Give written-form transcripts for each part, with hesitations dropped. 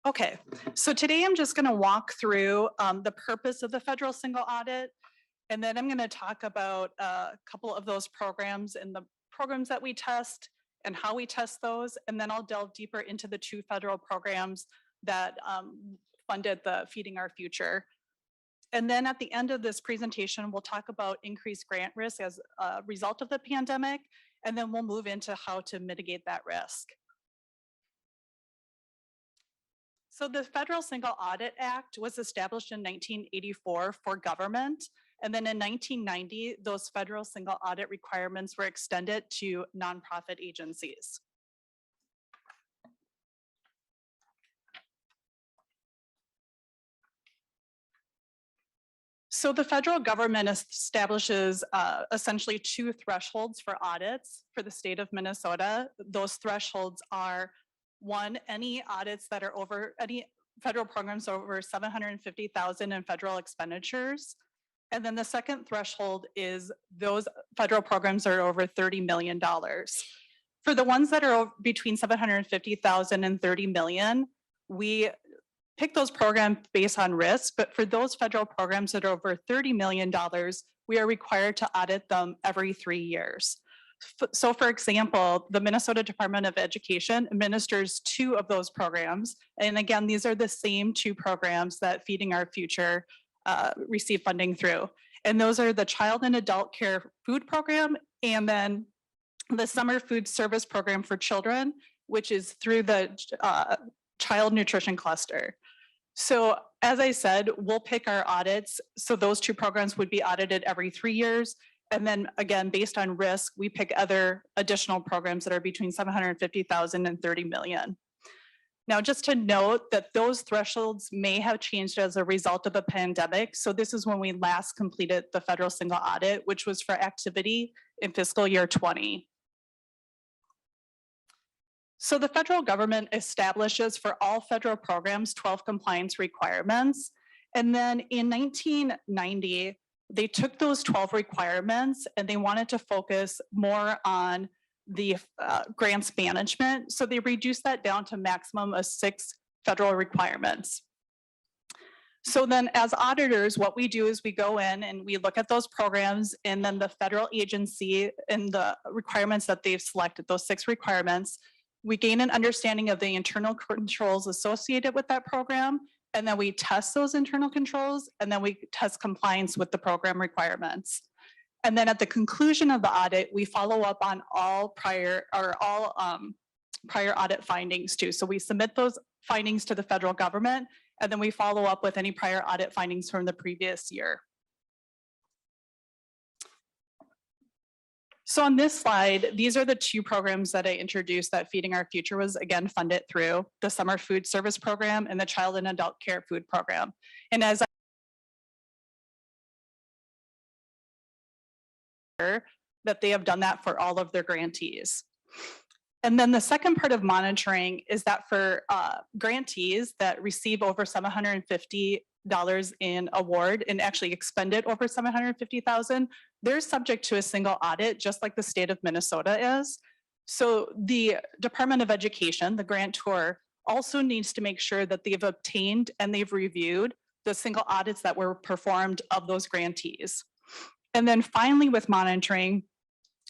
Okay, so today I'm just going to walk through the purpose of the federal single audit, and then I'm going to talk about a couple of those programs and the programs that we test and how we test those, and then I'll delve deeper into the two federal programs that funded the Feeding Our Future. And then at the end of this presentation, we'll talk about increased grant risk as a result of the pandemic, and then we'll move into how to mitigate that risk. So the Federal Single Audit Act was established in 1984 for government. And then in 1990, those federal single audit requirements were extended to nonprofit agencies. So the federal government establishes essentially two thresholds for audits for the state of Minnesota. Those thresholds are: one, any audits that are over, any federal programs over $750,000 in federal expenditures. And then the second threshold is those federal programs are over $30 million. For the ones that are between $750,000 and $30 million, we pick those programs based on risk, but for those federal programs that are over $30 million, we are required to audit them every 3 years. So for example, the Minnesota Department of Education administers 2 of those programs. And again, these are the same 2 programs that Feeding Our Future receive funding through. And those are the Child and Adult Care Food Program, and then the Summer Food Service Program for Children, which is through the Child Nutrition Cluster. So as I said, we'll pick our audits. So those 2 programs would be audited every 3 years. And then again, based on risk, we pick other additional programs that are between $750,000 and $30 million. Now, just to note that those thresholds may have changed as a result of the pandemic. So this is when we last completed the federal single audit, which was for activity in fiscal year 20. So the federal government establishes for all federal programs 12 compliance requirements. And then in 1990, they took those 12 requirements and they wanted to focus more on the grants management. So they reduced that down to a maximum of 6 federal requirements. So then as auditors, what we do is we go in and we look at those programs, and then the federal agency and the requirements that they've selected, those 6 requirements, we gain an understanding of the internal controls associated with that program, and then we test those internal controls, and then we test compliance with the program requirements. And then at the conclusion of the audit, we follow up on all prior audit findings too. So we submit those findings to the federal government, and then we follow up with any prior audit findings from the previous year. So on this slide, these are the 2 programs that I introduced that Feeding Our Future was again funded through: the Summer Food Service Program and the Child and Adult Care Food Program. And as that they have done that for all of their grantees. And then the second part of monitoring is that for grantees that receive over $750 in award and actually expended over $750,000, they're subject to a single audit, just like the state of Minnesota is. So the Department of Education, the grantor, also needs to make sure that they've obtained and they've reviewed the single audits that were performed of those grantees. And then finally, with monitoring,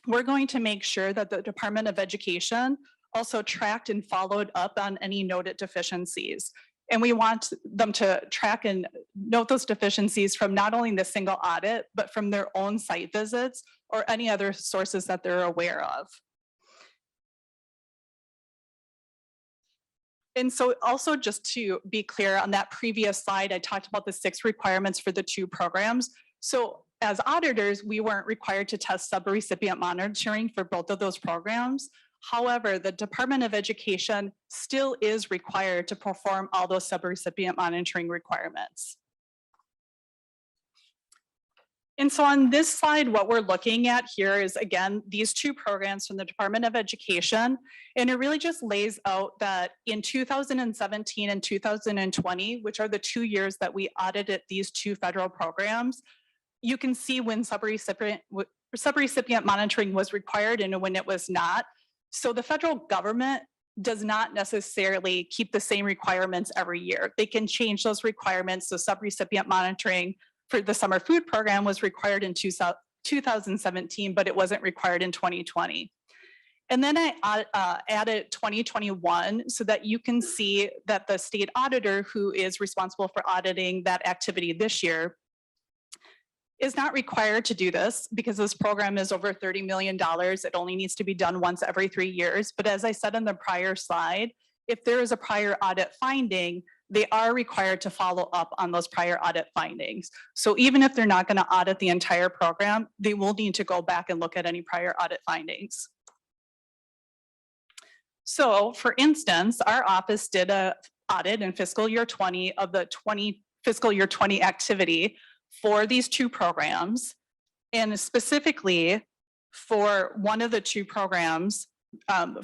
we're going to make sure that the Department of Education also tracked and followed up on any noted deficiencies. And we want them to track and note those deficiencies from not only the single audit, but from their own site visits or any other sources that they're aware of. And so also, just to be clear, on that previous slide, I talked about the 6 requirements for the 2 programs. So as auditors, we weren't required to test sub-recipient monitoring for both of those programs. However, the Department of Education still is required to perform all those sub-recipient monitoring requirements. And so on this slide, what we're looking at here is, again, these 2 programs from the Department of Education. And it really just lays out that in 2017 and 2020, which are the 2 years that we audited these 2 federal programs, you can see when sub-recipient monitoring was required and when it was not. So the federal government does not necessarily keep the same requirements every year. They can change those requirements. So sub-recipient monitoring for the summer food program was required in 2017, but it wasn't required in 2020. And then I added 2021 so that you can see that the state auditor who is responsible for auditing that activity this year is not required to do this because this program is over $30 million. It only needs to be done once every 3 years. But as I said in the prior slide, if there is a prior audit finding, they are required to follow up on those prior audit findings. So even if they're not going to audit the entire program, they will need to go back and look at any prior audit findings. So for instance, our office did an audit in fiscal year 20 of the fiscal year 20 activity for these two programs, and specifically for one of the two programs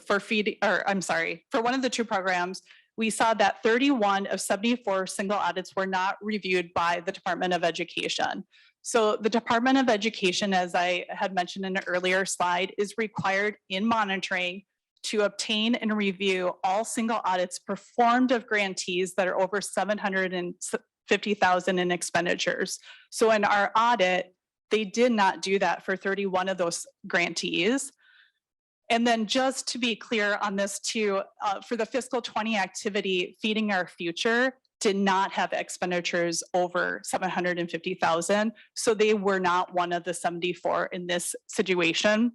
for one of the two programs, we saw that 31 of 74 single audits were not reviewed by the Department of Education. So the Department of Education, as I had mentioned in an earlier slide, is required in monitoring to obtain and review all single audits performed of grantees that are over $750,000 in expenditures. So in our audit, they did not do that for 31 of those grantees. And then just to be clear on this too, for the fiscal 20 activity, Feeding Our Future did not have expenditures over $750,000. So they were not one of the 74 in this situation.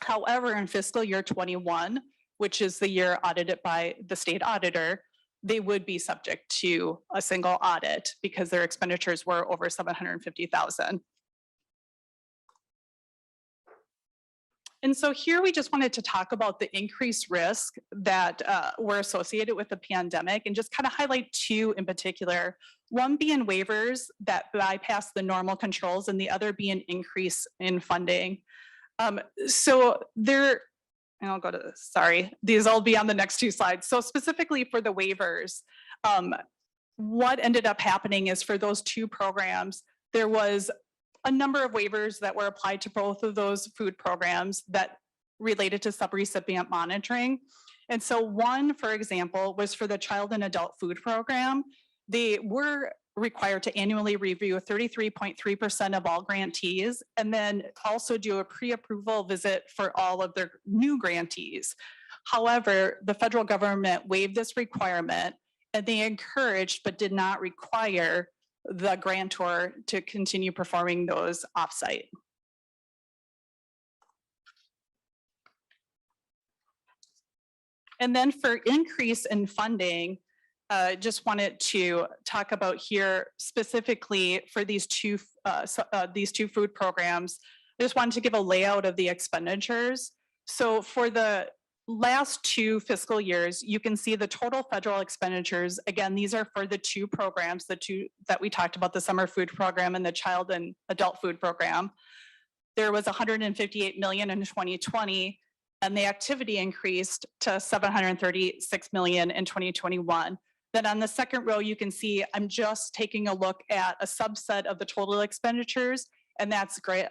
However, in fiscal year 21, which is the year audited by the state auditor, they would be subject to a single audit because their expenditures were over $750,000. And so here we just wanted to talk about the increased risk that were associated with the pandemic and just kind of highlight two in particular. One being waivers that bypass the normal controls and the other being increase in funding. So there, and I'll go to this, sorry, these will be on the next two slides. So specifically for the waivers, what ended up happening is for those two programs, there was a number of waivers that were applied to both of those food programs that related to sub-recipient monitoring. And so one, for example, was for the child and adult food program. They were required to annually review 33.3% of all grantees and then also do a pre-approval visit for all of their new grantees. However, the federal government waived this requirement and they encouraged but did not require the grantor to continue performing those offsite. And then for increase in funding, just wanted to talk about here specifically for these two food programs. I just wanted to give a layout of the expenditures. So for the last two fiscal years, you can see the total federal expenditures. Again, these are for the two programs, the two that we talked about, the summer food program and the child and adult food program. There was $158 million in 2020, and the activity increased to $736 million in 2021. Then on the second row, you can see I'm just taking a look at a subset of the total expenditures, and that's great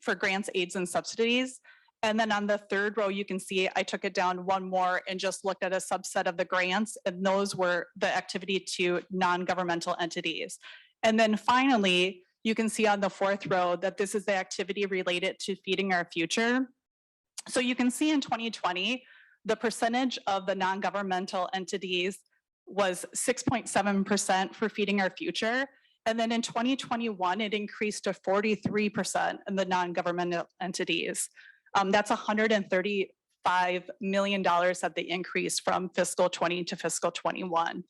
for grants, aids, and subsidies. And then on the third row, you can see I took it down one more and just looked at a subset of the grants, and those were the activity to non-governmental entities. And then finally, you can see on the fourth row that this is the activity related to Feeding Our Future. So you can see in 2020, the percentage of the non-governmental entities was 6.7% for Feeding Our Future. And then in 2021, it increased to 43% in the non-governmental entities. That's $135 million that they increased from fiscal 20 to fiscal 21.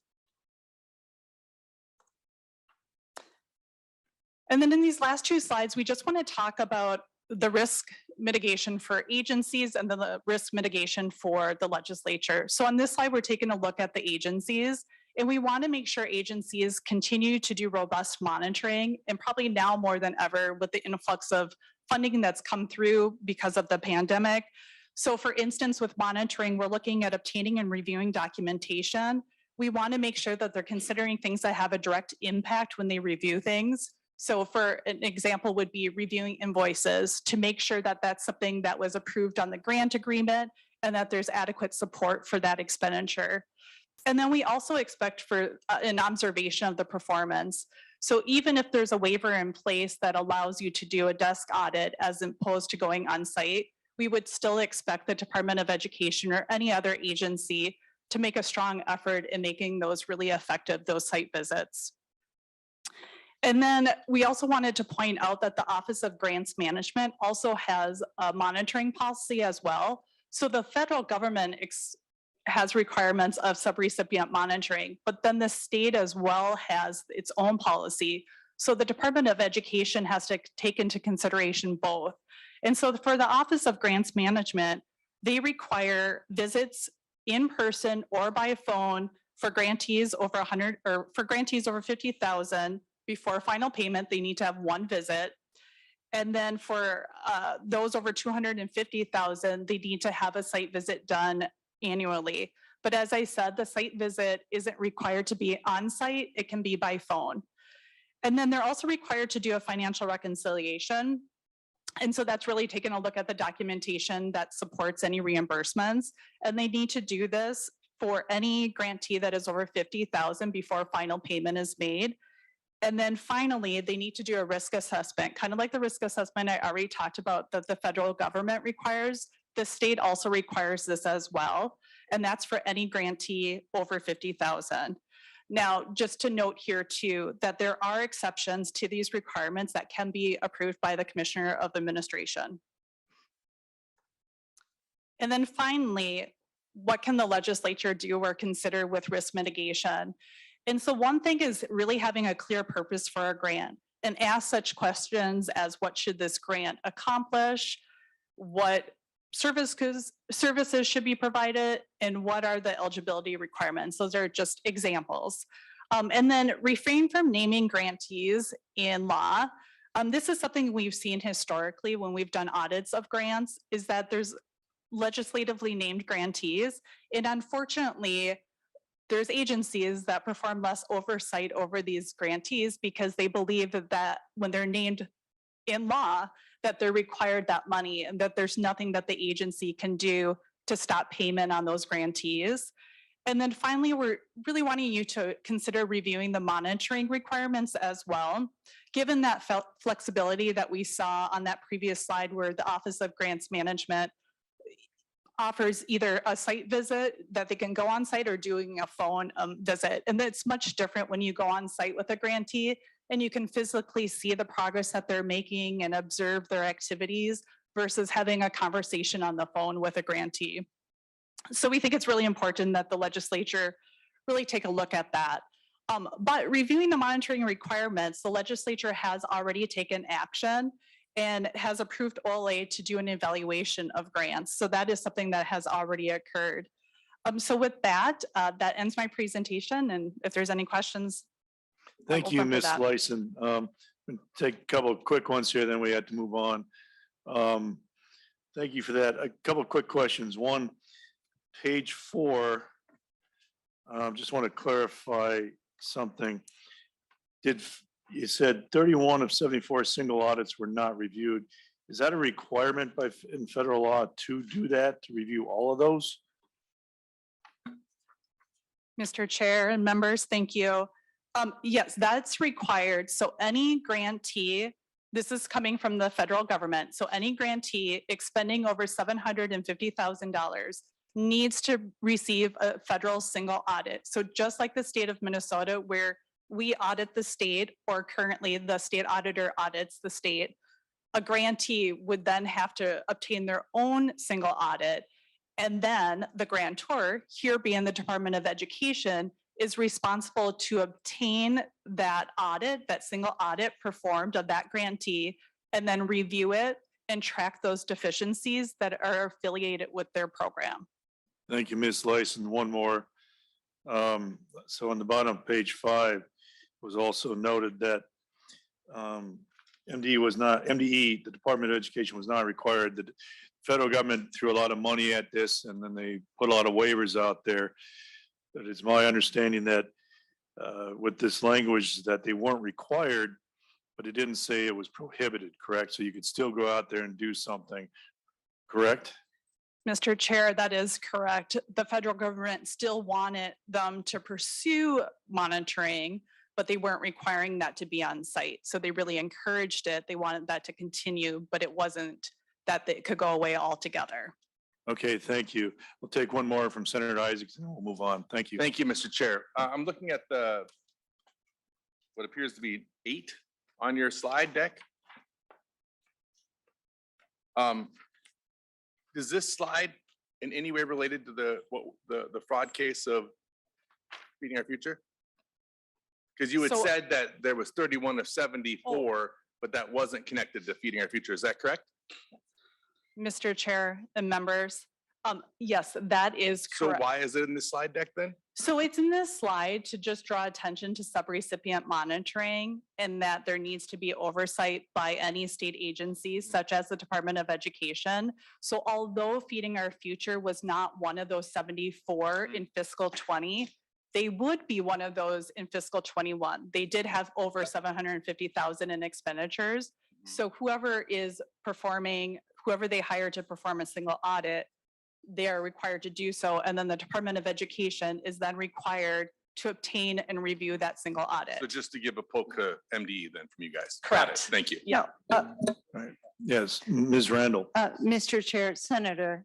And then in these last two slides, we just want to talk about the risk mitigation for agencies and the risk mitigation for the legislature. So on this slide, we're taking a look at the agencies, and we want to make sure agencies continue to do robust monitoring, and probably now more than ever with the influx of funding that's come through because of the pandemic. So for instance, with monitoring, we're looking at obtaining and reviewing documentation. We want to make sure that they're considering things that have a direct impact when they review things. So for an example would be reviewing invoices to make sure that that's something that was approved on the grant agreement and that there's adequate support for that expenditure. And then we also expect for an observation of the performance. So even if there's a waiver in place that allows you to do a desk audit as opposed to going on site, we would still expect the Department of Education or any other agency to make a strong effort in making those really effective, those site visits. And then we also wanted to point out that the Office of Grants Management also has a monitoring policy as well. So the federal government has requirements of subrecipient monitoring, but then the state as well has its own policy. So the Department of Education has to take into consideration both. And so for the Office of Grants Management, they require visits in person or by phone for grantees over 100 or for grantees over 50,000 before final payment. They need to have one visit. And then for those over 250,000, they need to have a site visit done annually. But as I said, the site visit isn't required to be on site, it can be by phone. And then they're also required to do a financial reconciliation. And so that's really taking a look at the documentation that supports any reimbursements. And they need to do this for any grantee that is over 50,000 before final payment is made. And then finally, they need to do a risk assessment, kind of like the risk assessment I already talked about that the federal government requires. The state also requires this as well. And that's for any grantee over 50,000. Now, just to note here too, that there are exceptions to these requirements that can be approved by the Commissioner of Administration. And then finally, what can the legislature do or consider with risk mitigation? And so one thing is really having a clear purpose for a grant and ask such questions as what should this grant accomplish? What services should be provided, and what are the eligibility requirements? Those are just examples. And then refrain from naming grantees in law. This is something we've seen historically when we've done audits of grants, is that there's legislatively named grantees. And unfortunately, there's agencies that perform less oversight over these grantees because they believe that when they're named in law, that they're required that money and that there's nothing that the agency can do to stop payment on those grantees. And then finally, we're really wanting you to consider reviewing the monitoring requirements as well. Given that flexibility that we saw on that previous slide where the Office of Grants Management offers either a site visit that they can go on site or doing a phone visit. And it's much different when you go on site with a grantee and you can physically see the progress that they're making and observe their activities versus having a conversation on the phone with a grantee. So we think it's really important that the legislature really take a look at that. But reviewing the monitoring requirements, the legislature has already taken action and has approved OLA to do an evaluation of grants. So that is something that has already occurred. So with that, that ends my presentation. And if there's any questions. Thank you, Ms. Lyson. Take a couple of quick ones here, then we have to move on. Thank you for that. A couple of quick questions. One, page 4, just want to clarify something. You said 31 of 74 single audits were not reviewed. Is that a requirement in federal law to do that, to review all of those? Mr. Chair and members, thank you. Yes, that's required. So any grantee, this is coming from the federal government. So any grantee expending over $750,000 needs to receive a federal single audit. So just like the state of Minnesota, where we audit the state, or currently the state auditor audits the state, a grantee would then have to obtain their own single audit. And then the grantor, here being the Department of Education, is responsible to obtain that audit, that single audit performed of that grantee, and then review it and track those deficiencies that are affiliated with their program. Thank you, Ms. Lyson. One more. So on the bottom of page 5, was also noted that MDE, the Department of Education, was not required. The federal government threw a lot of money at this, and then they put a lot of waivers out there. But it's my understanding that with this language that they weren't required, but it didn't say it was prohibited, correct? So you could still go out there and do something, correct? Mr. Chair, that is correct. The federal government still wanted them to pursue monitoring, but they weren't requiring that to be on site. So they really encouraged it. They wanted that to continue, but it wasn't that it could go away altogether. Okay, thank you. We'll take one more from Senator Isaacs and we'll move on. Thank you. Thank you, Mr. Chair. I'm looking at what appears to be 8 on your slide deck. Is this slide in any way related to the fraud case of Feeding Our Future? Because you had So- said that there was 31 of 74, but that wasn't connected to Feeding Our Future. Is that correct? Mr. Chair and members, yes, that is So correct. why is it in this slide deck then? So it's in this slide to just draw attention to sub-recipient monitoring and that there needs to be oversight by any state agencies such as the Department of Education. So although Feeding Our Future was not one of those 74 in fiscal 20, they would be one of those in fiscal 21. They did have over 750,000 in expenditures. So whoever is performing, whoever they hire to perform a single audit, they are required to do so. And then the Department of Education is then required to obtain and review that single audit. So just to give a poke to MDE then from you guys. Got it. Correct. Thank you. Yeah. Yes, Ms. Randall. Mr. Chair, Senator,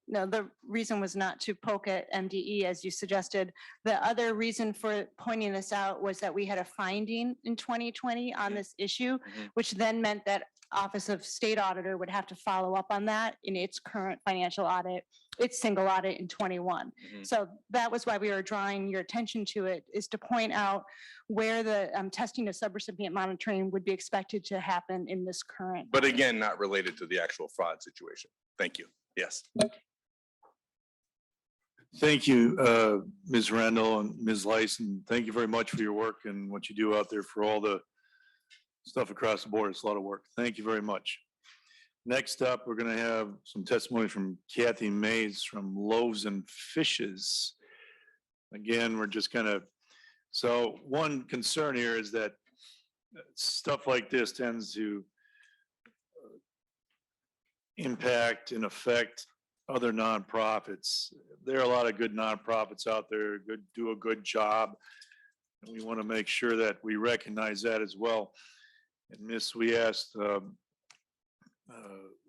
no, the reason was not to poke at MDE as you suggested. The other reason for pointing this out was that we had a finding in 2020 on this issue, which then meant that Office of State Auditor would have to follow up on that in its current financial audit, its single audit in 21. So that was why we were drawing your attention to it, is to point out where the testing of subrecipient monitoring would be expected to happen in this current. But again, not related to the actual fraud situation. Thank you. Yes. Thank you, Ms. Randall and Ms. Lyson. Thank you very much for your work and what you do out there for all the stuff across the board. It's a lot of work. Thank you very much. Next up, we're going to have some testimony from Kathy Mays from Loaves and Fishes. Again, we're just kind of, so one concern here is that stuff like this tends to impact and affect other nonprofits. There are a lot of good nonprofits out there, do a good job. And we want to make sure that we recognize that as well. And we asked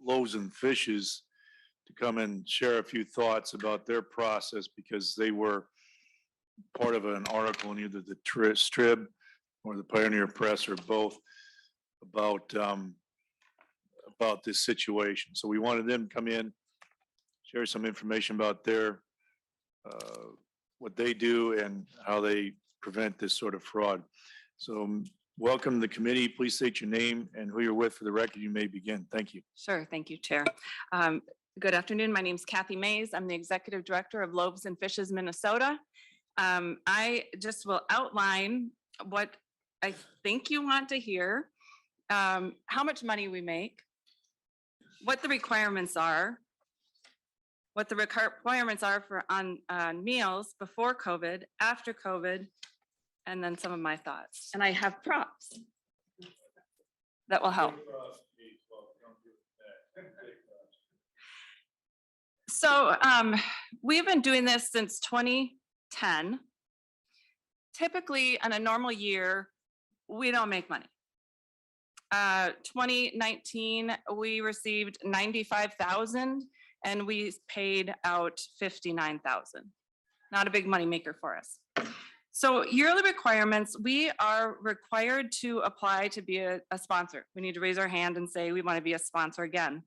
Loaves and Fishes to come and share a few thoughts about their process because they were part of an article in either the Strib or the Pioneer Press or both about this situation. So we wanted them to come in, share some information about their what they do and how they prevent this sort of fraud. So welcome to the committee. Please state your name and who you're with for the record. You may begin. Thank you. Sure. Thank you, Chair. Good afternoon. My name is Kathy Mays. I'm the Executive Director of Loaves and Fishes, Minnesota. I just will outline what I think you want to hear, how much money we make, what the requirements are, what the requirements are for on meals before COVID, after COVID, and then some of my thoughts. And I have props that will help. So we've been doing this since 2010. Typically, in a normal year, we don't make money. 2019, we received 95,000 and we paid out 59,000. Not a big money maker for us. So yearly requirements, we are required to apply to be a sponsor. We need to raise our hand and say we want to be a sponsor again.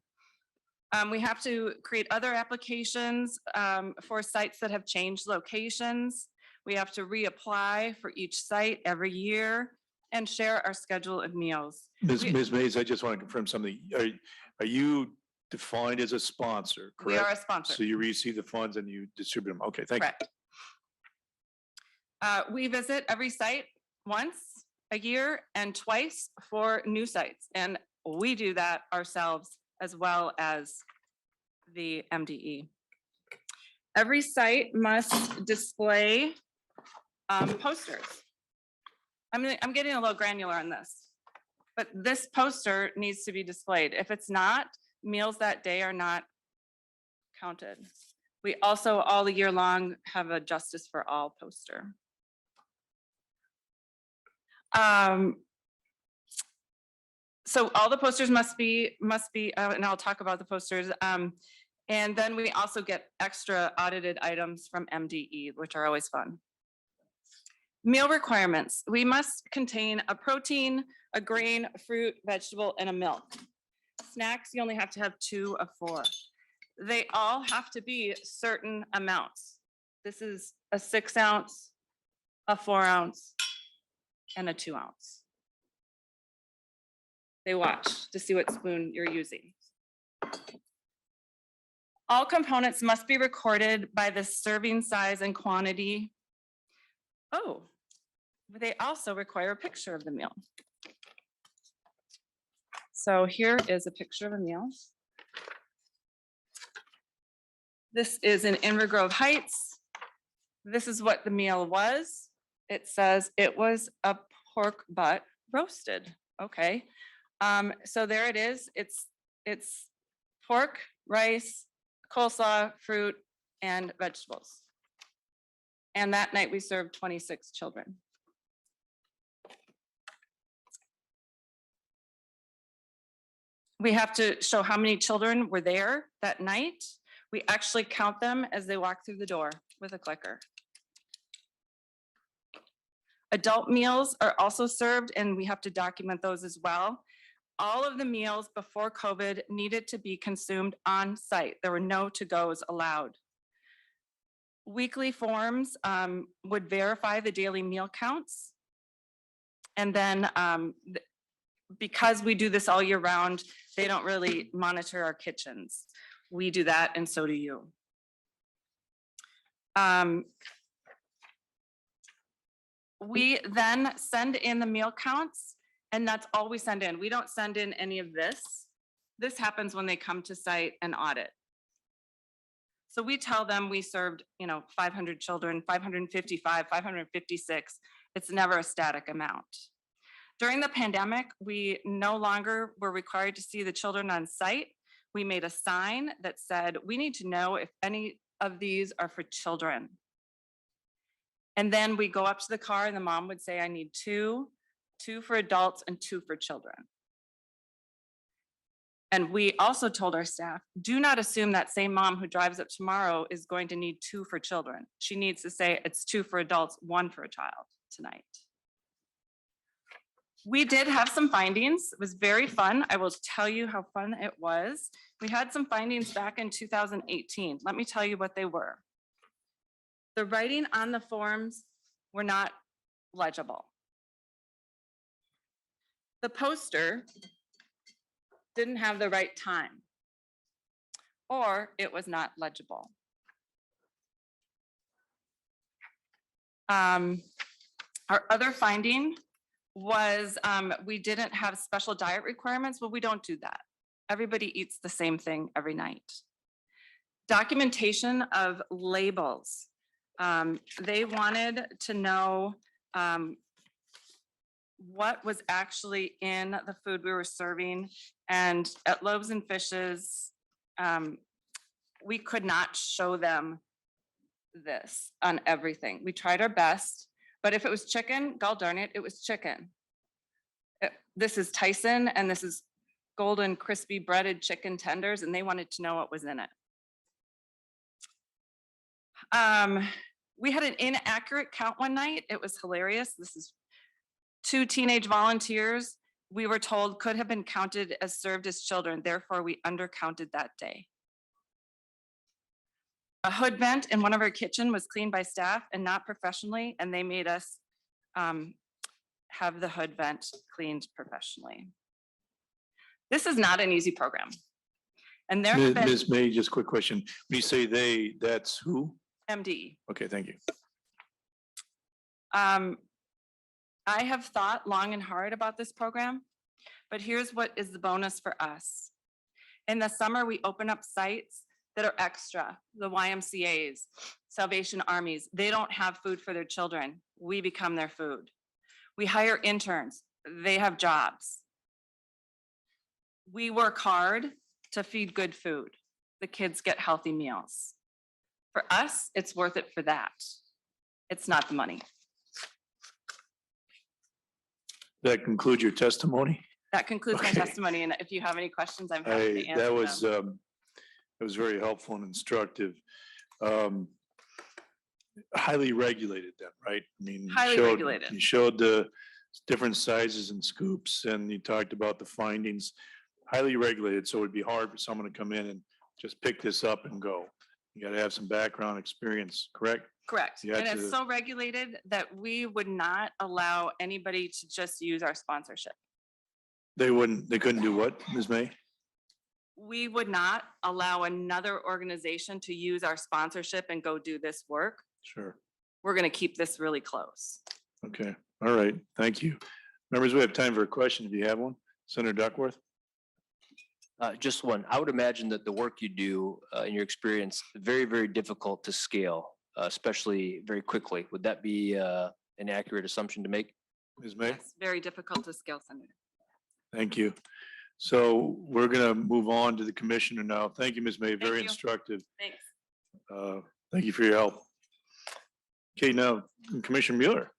We have to create other applications for sites that have changed locations. We have to reapply for each site every year and share our schedule of meals. Ms. Mays, I just want to confirm something. Are you defined as a sponsor, correct? We are a sponsor. So you receive the funds and you distribute them. Okay, thank you. Correct. We visit every site once a year and twice for new sites. And we do that ourselves as well as the MDE. Every site must display posters. I'm getting a little granular on this, but this poster needs to be displayed. If it's not, meals that day are not counted. We also all year long have a Justice for All poster. So all the posters must be, and I'll talk about the posters. And then we also get extra audited items from MDE, which are always fun. Meal requirements. We must contain a protein, a grain, a fruit, vegetable, and a milk. Snacks, you only have to have 2 of 4. They all have to be certain amounts. This is a 6 ounce, a 4 ounce, and a 2 ounce. They watch to see what spoon you're using. All components must be recorded by the serving size and quantity. Oh, they also require a picture of the meal. So here is a picture of a meal. This is in Inver Grove Heights. This is what the meal was. It says it was a pork butt roasted. Okay. So there it is. It's pork, rice, coleslaw, fruit, and vegetables. And that night we served 26 children. We have to show how many children were there that night. We actually count them as they walk through the door with a clicker. Adult meals are also served, and we have to document those as well. All of the meals before COVID needed to be consumed on site. There were no to-goes allowed. Weekly forms would verify the daily meal counts. And then because we do this all year round, they don't really monitor our kitchens. We do that, and so do you. We then send in the meal counts, and that's all we send in. We don't send in any of this. This happens when they come to site and audit. So we tell them we served, 500 children, 555, 556. It's never a static amount. During the pandemic, we no longer were required to see the children on site. We made a sign that said, we need to know if any of these are for children. And then we go up to the car and the mom would say, I need 2 for adults and 2 for children. And we also told our staff, do not assume that same mom who drives up tomorrow is going to need 2 for children. She needs to say it's 2 for adults, 1 for a child tonight. We did have some findings. It was very fun. I will tell you how fun it was. We had some findings back in 2018. Let me tell you what they were. The writing on the forms were not legible. The poster didn't have the right time, or it was not legible. Our other finding was we didn't have special diet requirements. Well, we don't do that. Everybody eats the same thing every night. Documentation of labels. They wanted to know what was actually in the food we were serving. And at Loaves and Fishes, we could not show them this on everything. We tried our best, but if it was chicken, god darn it, it was chicken. This is Tyson, and this is golden crispy breaded chicken tenders, and they wanted to know what was in it. We had an inaccurate count one night. It was hilarious. This is 2 teenage volunteers we were told could have been counted as served as children. Therefore, we undercounted that day. A hood vent in one of our kitchen was cleaned by staff and not professionally, and they made us have the hood vent cleaned professionally. This is not an easy program. And there have been Ms. May, just a quick question. When you say they, that's who? MDE. Okay, thank you. I have thought long and hard about this program, but here's what is the bonus for us. In the summer, we open up sites that are extra, the YMCAs, Salvation Armies. They don't have food for their children. We become their food. We hire interns. They have jobs. We work hard to feed good food. the kids get healthy meals. For us, it's worth it for that. It's not the money. That concludes your testimony? That concludes my Okay. testimony, and if you have any questions, I'm happy to answer That them. was very helpful and instructive. Highly regulated then, right? I mean, you Highly showed- regulated. You showed the different sizes and scoops and you talked about the findings. Highly regulated, so it'd be hard for someone to come in and just pick this up and go. You gotta have some background experience, correct? Correct. You And had it's to- so regulated that we would not allow anybody to just use our sponsorship. They couldn't do what, Ms. May? We would not allow another organization to use our sponsorship and go do this work. Sure. We're going to keep this really close. Okay, all right, thank you. Members, we have time for a question if you have one. Senator Duckworth? Just one. I would imagine that the work you do, in your experience, very, very difficult to scale, especially very quickly. Would that be an accurate assumption to make? Ms. May? It's very difficult to scale, Senator. Thank you. So we're gonna move on to the commissioner now. Thank you, Ms. May, very you. instructive. Thanks. Thank you for your help. Okay, now Commissioner Mueller.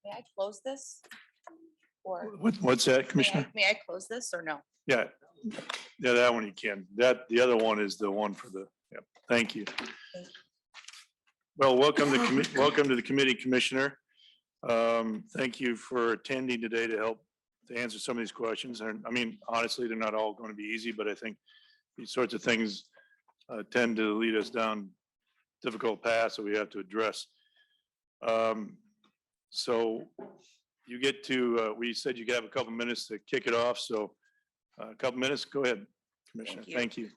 May I close this? Or What's that, Commissioner? may I close this or no? Yeah, that one you can. The other one is the one for the, yep, thank you. Well, welcome to the committee, Commissioner. Thank you for attending today to answer some of these questions. And I mean, honestly, they're not all going to be easy, but I think these sorts of things tend to lead us down difficult paths that we have to address. So you get to, we said you could have a couple minutes to kick it off. So a couple minutes, go ahead, Commissioner. you. Thank you.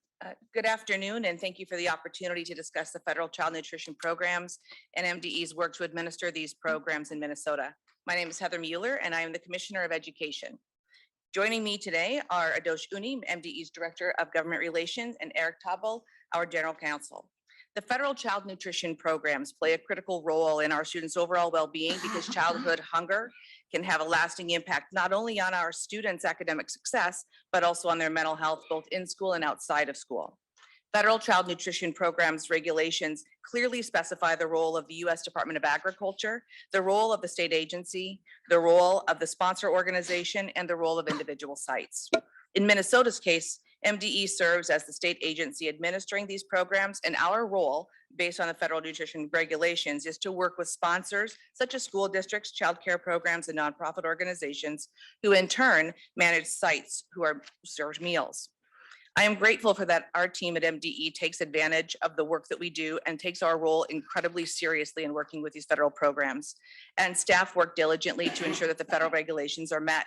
Good afternoon, and thank you for the opportunity to discuss the federal child nutrition programs and MDE's work to administer these programs in Minnesota. My name is Heather Mueller, and I am the Commissioner of Education. Joining me today are Adosh Uni, MDE's Director of Government Relations, and Eric Tobel, our General Counsel. The federal child nutrition programs play a critical role in our students' overall well-being because childhood hunger can have a lasting impact not only on our students' academic success, but also on their mental health, both in school and outside of school. Federal child nutrition programs regulations clearly specify the role of the U.S. Department of Agriculture, the role of the state agency, the role of the sponsor organization, and the role of individual sites. In Minnesota's case, MDE serves as the state agency administering these programs, and our role, based on the federal nutrition regulations, is to work with sponsors such as school districts, child care programs, and nonprofit organizations who in turn manage sites who serve meals. I am grateful for that our team at MDE takes advantage of the work that we do and takes our role incredibly seriously in working with these federal programs. And staff work diligently to ensure that the federal regulations are met.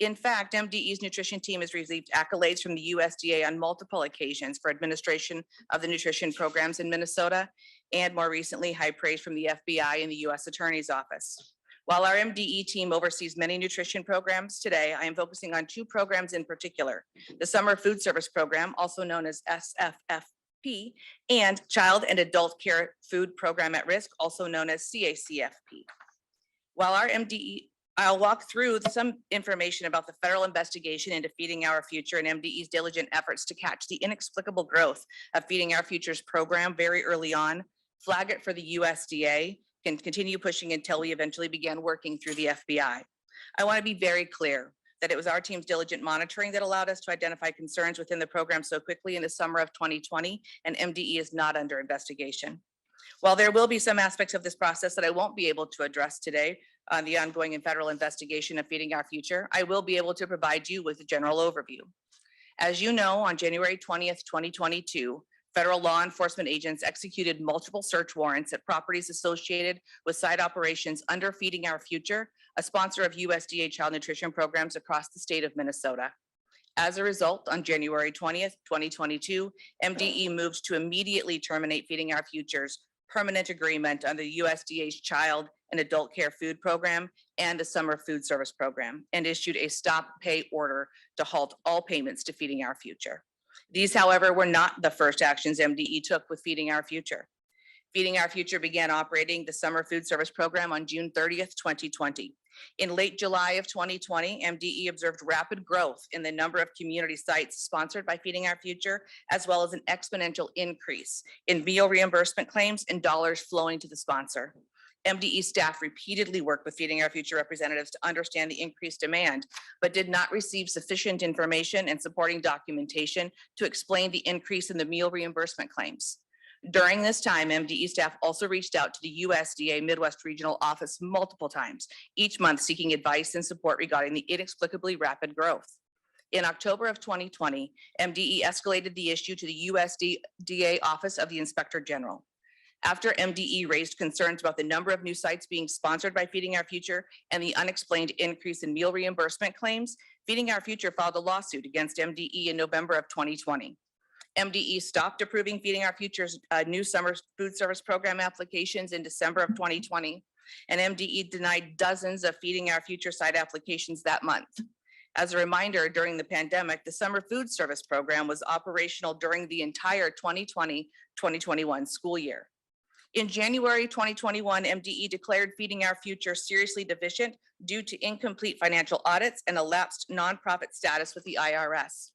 In fact, MDE's nutrition team has received accolades from the USDA on multiple occasions for administration of the nutrition programs in Minnesota, and more recently, high praise from the FBI and the U.S. Attorney's Office. While our MDE team oversees many nutrition programs today, I am focusing on two programs in particular: the Summer Food Service Program, also known as SFFP, and Child and Adult Care Food Program at Risk, also known as CACFP. While our MDE I'll walk through some information about the federal investigation into Feeding Our Future and MDE's diligent efforts to catch the inexplicable growth of Feeding Our Future's program very early on, flag it for the USDA, and continue pushing until we eventually began working through the FBI. I want to be very clear that it was our team's diligent monitoring that allowed us to identify concerns within the program so quickly in the summer of 2020, and MDE is not under investigation. While there will be some aspects of this process that I won't be able to address today on the ongoing and federal investigation of Feeding Our Future, I will be able to provide you with a general overview. As you know, on January 20th, 2022, federal law enforcement agents executed multiple search warrants at properties associated with site operations under Feeding Our Future, a sponsor of USDA child nutrition programs across the state of Minnesota. As a result, on January 20th, 2022, MDE moved to immediately terminate Feeding Our Future's permanent agreement on the USDA's Child and Adult Care Food Program and the Summer Food Service Program, and issued a stop pay order to halt all payments to Feeding Our Future. These, however, were not the first actions MDE took with Feeding Our Future. Feeding Our Future began operating the summer food service program on June 30th, 2020. In late July of 2020, MDE observed rapid growth in the number of community sites sponsored by Feeding Our Future, as well as an exponential increase in meal reimbursement claims and dollars flowing to the sponsor. MDE staff repeatedly worked with Feeding Our Future representatives to understand the increased demand, but did not receive sufficient information and supporting documentation to explain the increase in the meal reimbursement claims. During this time, MDE staff also reached out to the USDA Midwest Regional Office multiple times, each month seeking advice and support regarding the inexplicably rapid growth. In October of 2020, MDE escalated the issue to the USDA Office of the Inspector General. After MDE raised concerns about the number of new sites being sponsored by Feeding Our Future and the unexplained increase in meal reimbursement claims, Feeding Our Future filed a lawsuit against MDE in November of 2020. MDE stopped approving Feeding Our Future's new summer food service program applications in December of 2020, and MDE denied dozens of Feeding Our Future site applications that month. As a reminder, during the pandemic, the summer food service program was operational during the entire 2020-2021 school year. In January 2021, MDE declared Feeding Our Future seriously deficient due to incomplete financial audits and elapsed nonprofit status with the IRS.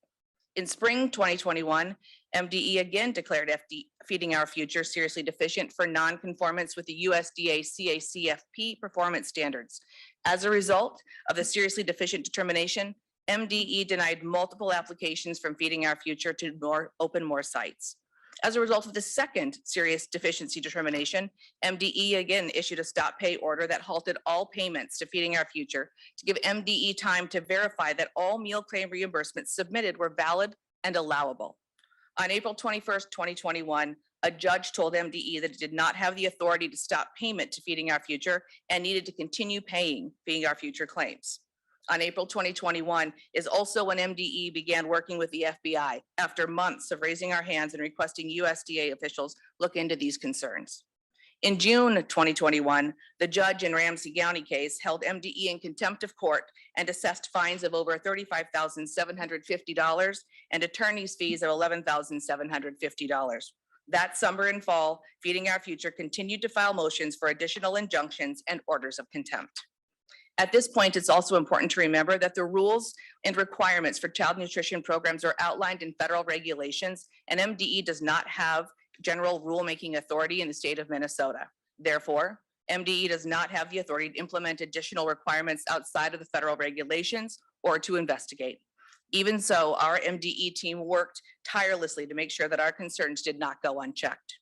In spring 2021, MDE again declared Feeding Our Future seriously deficient for nonconformance with the USDA CACFP performance standards. As a result of the seriously deficient determination, MDE denied multiple applications from Feeding Our Future to open more sites. As a result of the second serious deficiency determination, MDE again issued a stop pay order that halted all payments to Feeding Our Future to give MDE time to verify that all meal claim reimbursements submitted were valid and allowable. On April 21st, 2021, a judge told MDE that it did not have the authority to stop payment to Feeding Our Future and needed to continue paying Feeding Our Future claims. On April 2021 is also when MDE began working with the FBI after months of raising our hands and requesting USDA officials look into these concerns. In June 2021, the judge in Ramsey County case held MDE in contempt of court and assessed fines of over $35,750 and attorney's fees of $11,750. That summer and fall, Feeding Our Future continued to file motions for additional injunctions and orders of contempt. At this point, it's also important to remember that the rules and requirements for child nutrition programs are outlined in federal regulations, and MDE does not have general rulemaking authority in the state of Minnesota. Therefore, MDE does not have the authority to implement additional requirements outside of the federal regulations or to investigate. Even so, our MDE team worked tirelessly to make sure that our concerns did not go unchecked.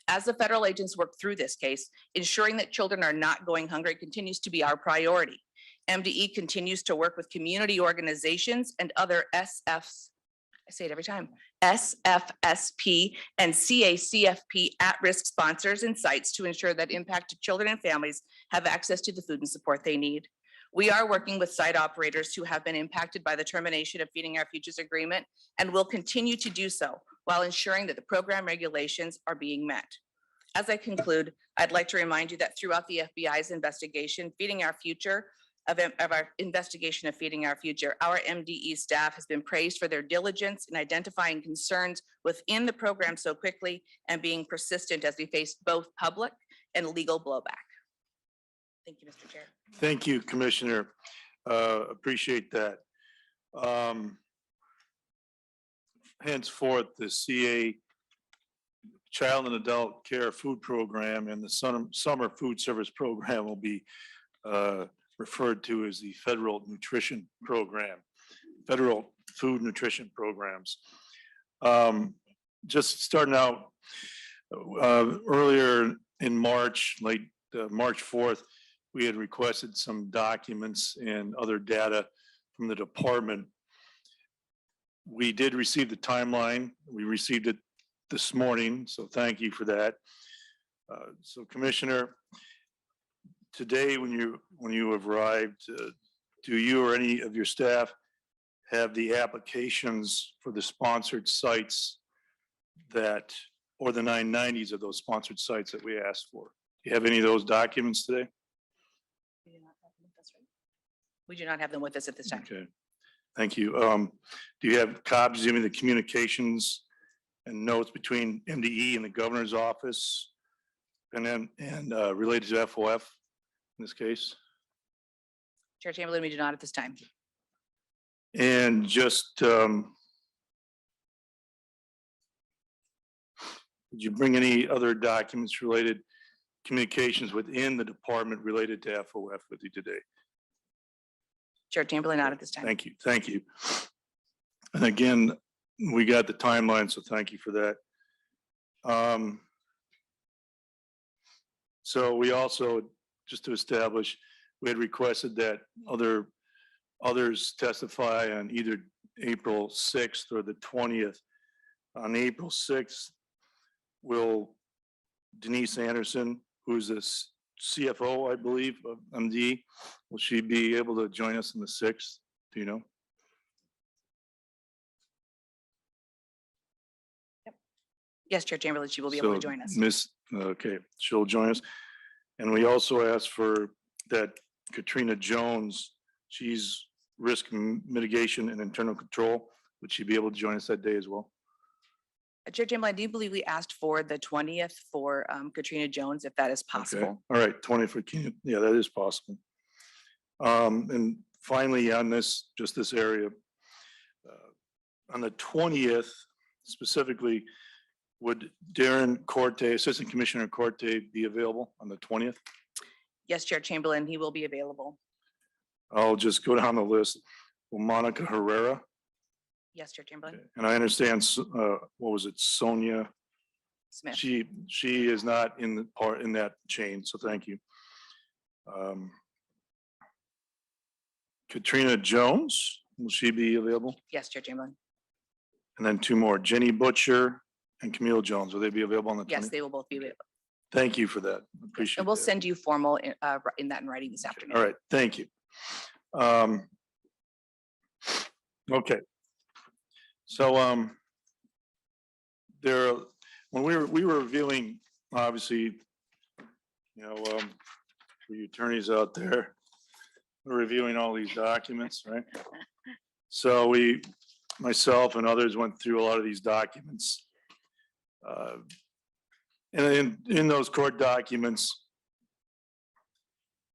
As the federal agents work through this case, ensuring that children are not going hungry continues to be our priority. MDE continues to work with community organizations and other SFs, I say it every time, SFSP and CACFP at-risk sponsors and sites to ensure that impacted children and families have access to the food and support they need. We are working with site operators who have been impacted by the termination of Feeding Our Future's agreement and will continue to do so while ensuring that the program regulations are being met. As I conclude, I'd like to remind you that throughout the FBI's investigation, Feeding Our Future, of our investigation of Feeding Our Future, our MDE staff has been praised for their diligence in identifying concerns within the program so quickly and being persistent as we faced both public and legal blowback. Thank you, Mr. Chair. Thank you, Commissioner. Appreciate that. Henceforth, the CA Child and Adult Care Food Program and the Summer Food Service Program will be referred to as the Federal Nutrition Program, Federal Food Nutrition Programs. Just starting out earlier in March, late March 4th, we had requested some documents and other data from the department. We did receive the timeline. We received it this morning, so thank you for that. So Commissioner, today when you have arrived, do you or any of your staff have the applications for the sponsored sites that, or the 990s of those sponsored sites that we asked for? Do you have any of those documents today? We do not have them with us at this time. Okay. Thank you. Do you have copies of any of the communications and notes between MDE and the governor's office? And then, related to FOF in this case? Chair Chamberlain, we do not at this time. And just, did you bring any other documents related, communications within the department related to FOF with you today? Chair Chamberlain, not at this time. Thank you, thank you. And again, we got the timeline, so thank you for that. So we also, just to establish, we had requested that others testify on either April 6th or the 20th. On April 6th, will Denise Anderson, who's the CFO, I believe, of MD, will she be able to join us on the 6th? Do you know? Yes, Chair Chamberlain, she will be able to So join us. Okay, she'll join us. And we also asked for that Katrina Jones, she's risk mitigation and internal control. Would she be able to join us that day as well? Chair Chamberlain, I do believe we asked for the 20th for Katrina Jones, if that is Okay. possible. All right, 20 for Kenya. Yeah, that is possible. And finally, on this, just this area, on the 20th, specifically, would Darren Corte, Assistant Commissioner Corte, be available on the 20th? Yes, Chair Chamberlain, he will be available. I'll just go down the list. Well, Monica Herrera, Yes, Chair Chamberlain. and I understand, what was it, Sonia? Smith. She is not in the part, in that chain, so thank you. Katrina Jones, will she be available? Yes, Chair Chamberlain. And then two more, Jenny Butcher and Camille Jones, will they be available on the 20th? Yes, they will both be available. Thank you for that, appreciate And we'll that. send you formal in that in writing this afternoon. All right, thank you. Okay. So, there, when we were reviewing, obviously, you know, for you attorneys out there, we're reviewing all these documents, right? So myself and others went through a lot of these documents. And in those court documents,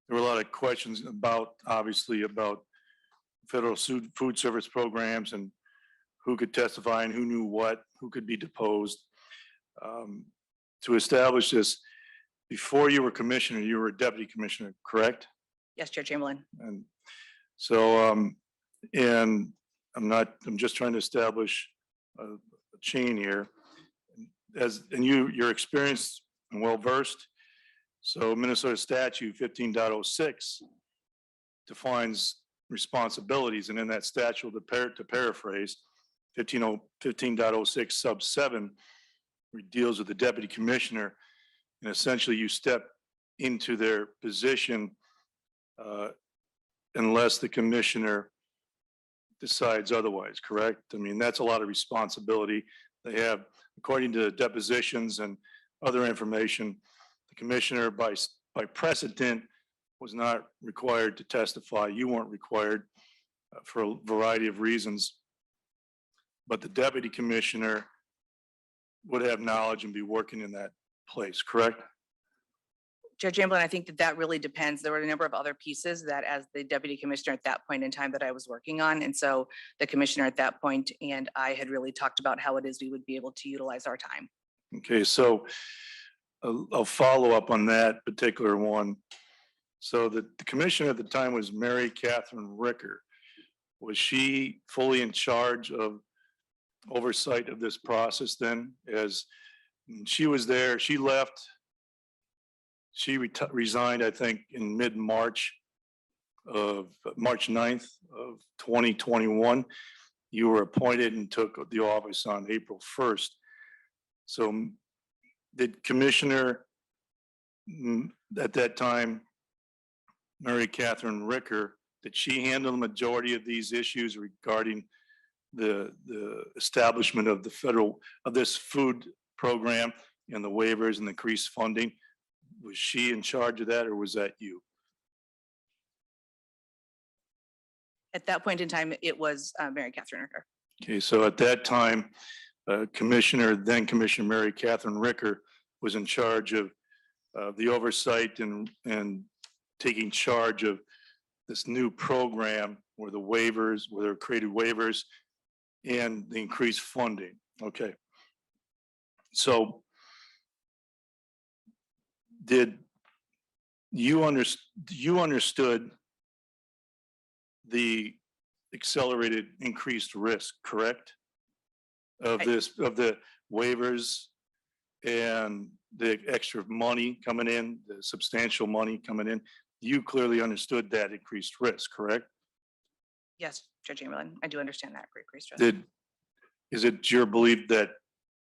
there were a lot of questions about, obviously, about federal food service programs and who could testify and who knew what, who could be deposed. To establish this, before you were commissioner, you were a deputy commissioner, correct? Yes, Chair Chamberlain. And so, and I'm just trying to establish a chain here. And you're experienced and well-versed. So Minnesota statute 15.06 defines responsibilities, and in that statute, to paraphrase, 15.06 sub 7 deals with the deputy commissioner, and essentially you step into their position unless the commissioner decides otherwise, correct? I mean, that's a lot of responsibility. They have, according to depositions and other information, the commissioner by precedent was not required to testify. You weren't required for a variety of reasons. But the deputy commissioner would have knowledge and be working in that place, correct? Chair Chamberlain, I think that really depends. There were a number of other pieces that as the deputy commissioner at that point in time that I was working on. And so the commissioner at that point and I had really talked about how it is we would be able to utilize our time. Okay, so I'll follow up on that particular one. So the commissioner at the time was Mary Catherine Ricker. Was she fully in charge of oversight of this process then? As she was there, she left, she resigned, I think, in mid-March of March 9th of 2021. You were appointed and took the office on April 1st. So did Commissioner at that time, Mary Catherine Ricker, did she handle the majority of these issues regarding the establishment of this food program and the waivers and increased funding? Was she in charge of that, or was that you? At that point in time, it was Mary Catherine Ricker. Okay, so at that time, then Commissioner Mary Catherine Ricker was in charge of the oversight and taking charge of this new program where the waivers, where there were created waivers and the increased funding. Okay. So did you understood the accelerated increased risk, correct? Of the waivers and the extra money coming in, the substantial money coming in. You clearly understood that increased risk, correct? Yes, Judge Chamberlain, I do understand that great risk. Is it your belief that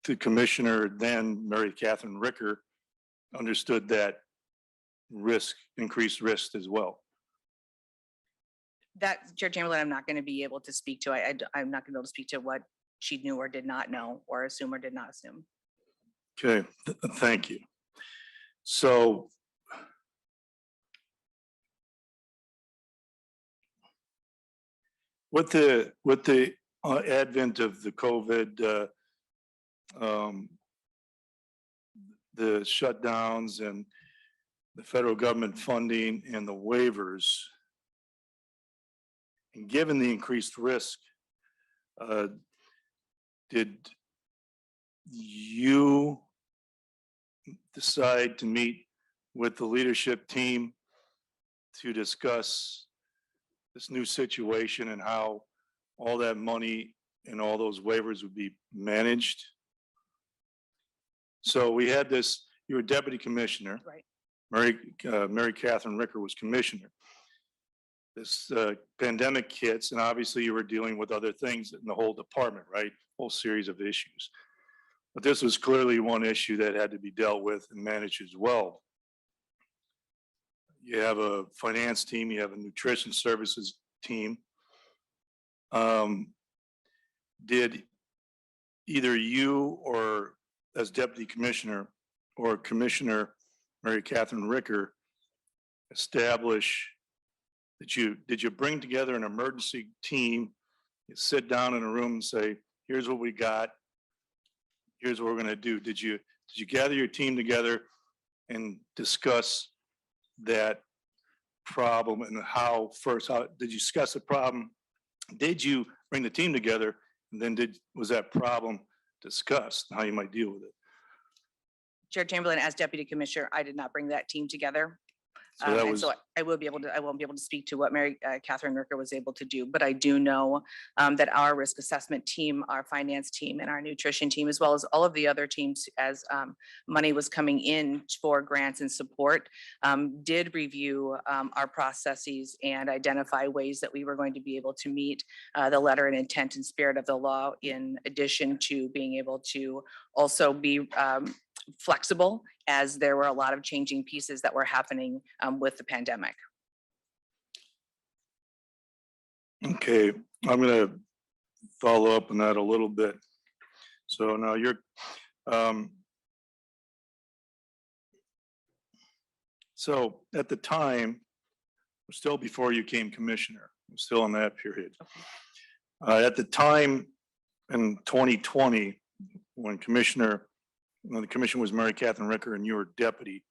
the commissioner then, Mary Catherine Ricker, understood that risk, increased risk as well? That, Judge Chamberlain, I'm not going to be able to speak to. I'm not going to be able to speak to what she knew or did not know, or assume or did not assume. Okay, thank you. So with the advent of the COVID, the shutdowns and the federal government funding and the waivers, and given the increased risk, did you decide to meet with the leadership team to discuss this new situation and how all that money and all those waivers would be managed? So we had this, you were deputy commissioner. Right. Mary Catherine Ricker was commissioner. This pandemic hits, and obviously you were dealing with other things in the whole department, right? Whole series of issues. But this was clearly one issue that had to be dealt with and managed as well. You have a finance team, you have a nutrition services team. Did either you or as deputy commissioner or Commissioner Mary Catherine Ricker establish that did you bring together an emergency team, you sit down in a room and say, here's what we got, here's what we're going to do? Did you gather your team together and discuss that problem and how did you discuss the problem? Did you bring the team together, and then was that problem discussed, how you might deal with it? Chair Chamberlain, as deputy commissioner, I did not bring that team together. So that And was, so I won't be able to speak to what Mary Catherine Ricker was able to do, but I do know that our risk assessment team, our finance team, and our nutrition team, as well as all of the other teams, as money was coming in for grants and support, did review our processes and identify ways that we were going to be able to meet the letter and intent and spirit of the law, in addition to being able to also be flexible, as there were a lot of changing pieces that were happening with the pandemic. okay, I'm going to follow up on that a little bit. So now so at the time, still before you came commissioner, still in that period. At the time in 2020, when the commission was Mary Catherine Ricker and you were deputy,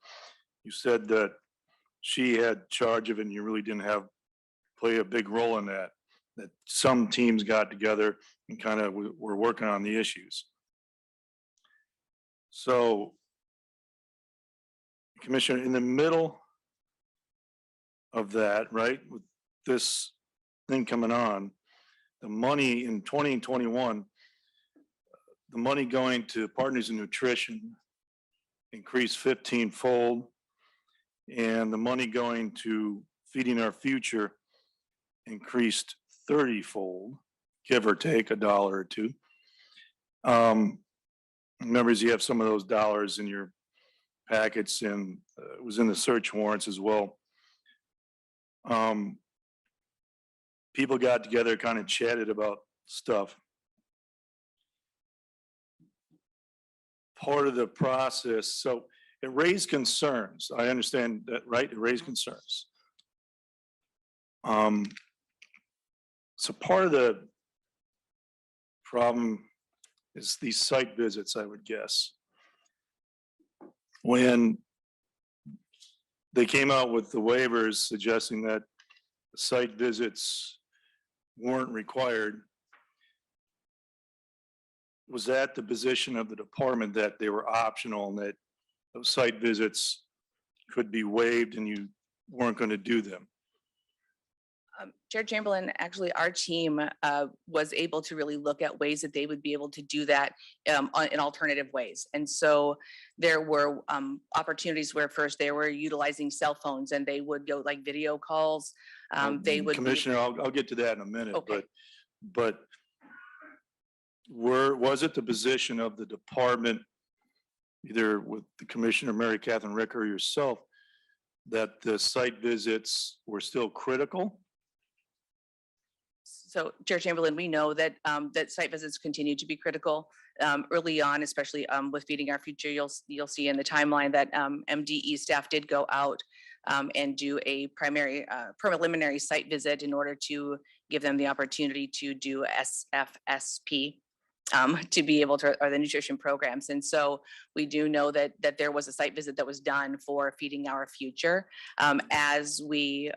you said that she had charge of it and you really didn't play a big role in that some teams got together and kind of were working on the issues. So, Commissioner, in the middle of that, right, with this thing coming on, the money in 20 and 21, the money going to Partners in Nutrition increased 15-fold, and the money going to Feeding Our Future increased 30-fold, give or take $1 or $2. Members, you have some of those dollars in your packets, and it was in the search warrants as well. People got together, kind of chatted about stuff. Part of the process, so it raised concerns. I understand that, right? It raised concerns. So part of the problem is these site visits, I would guess. When they came out with the waivers suggesting that site visits weren't required, was that the position of the department that they were optional and that those site visits could be waived and you weren't going to do them? Chair Chamberlain, actually, our team was able to really look at ways that they would be able to do that in alternative ways. And so there were opportunities where first they were utilizing cell phones and they would go like video calls. They would. Commissioner, I'll get to that in a minute, Okay. but was it the position of the department, either with the Commissioner Mary Catherine Ricker or yourself, that the site visits were still critical? So Chair Chamberlain, we know that that site visits continue to be critical early on, especially with Feeding Our Future. You'll see in the timeline that MDE staff did go out and do a preliminary site visit in order to give them the opportunity to do SFSP. To be able to, or the nutrition programs. And so we do know that there was a site visit that was done for Feeding Our Future. As we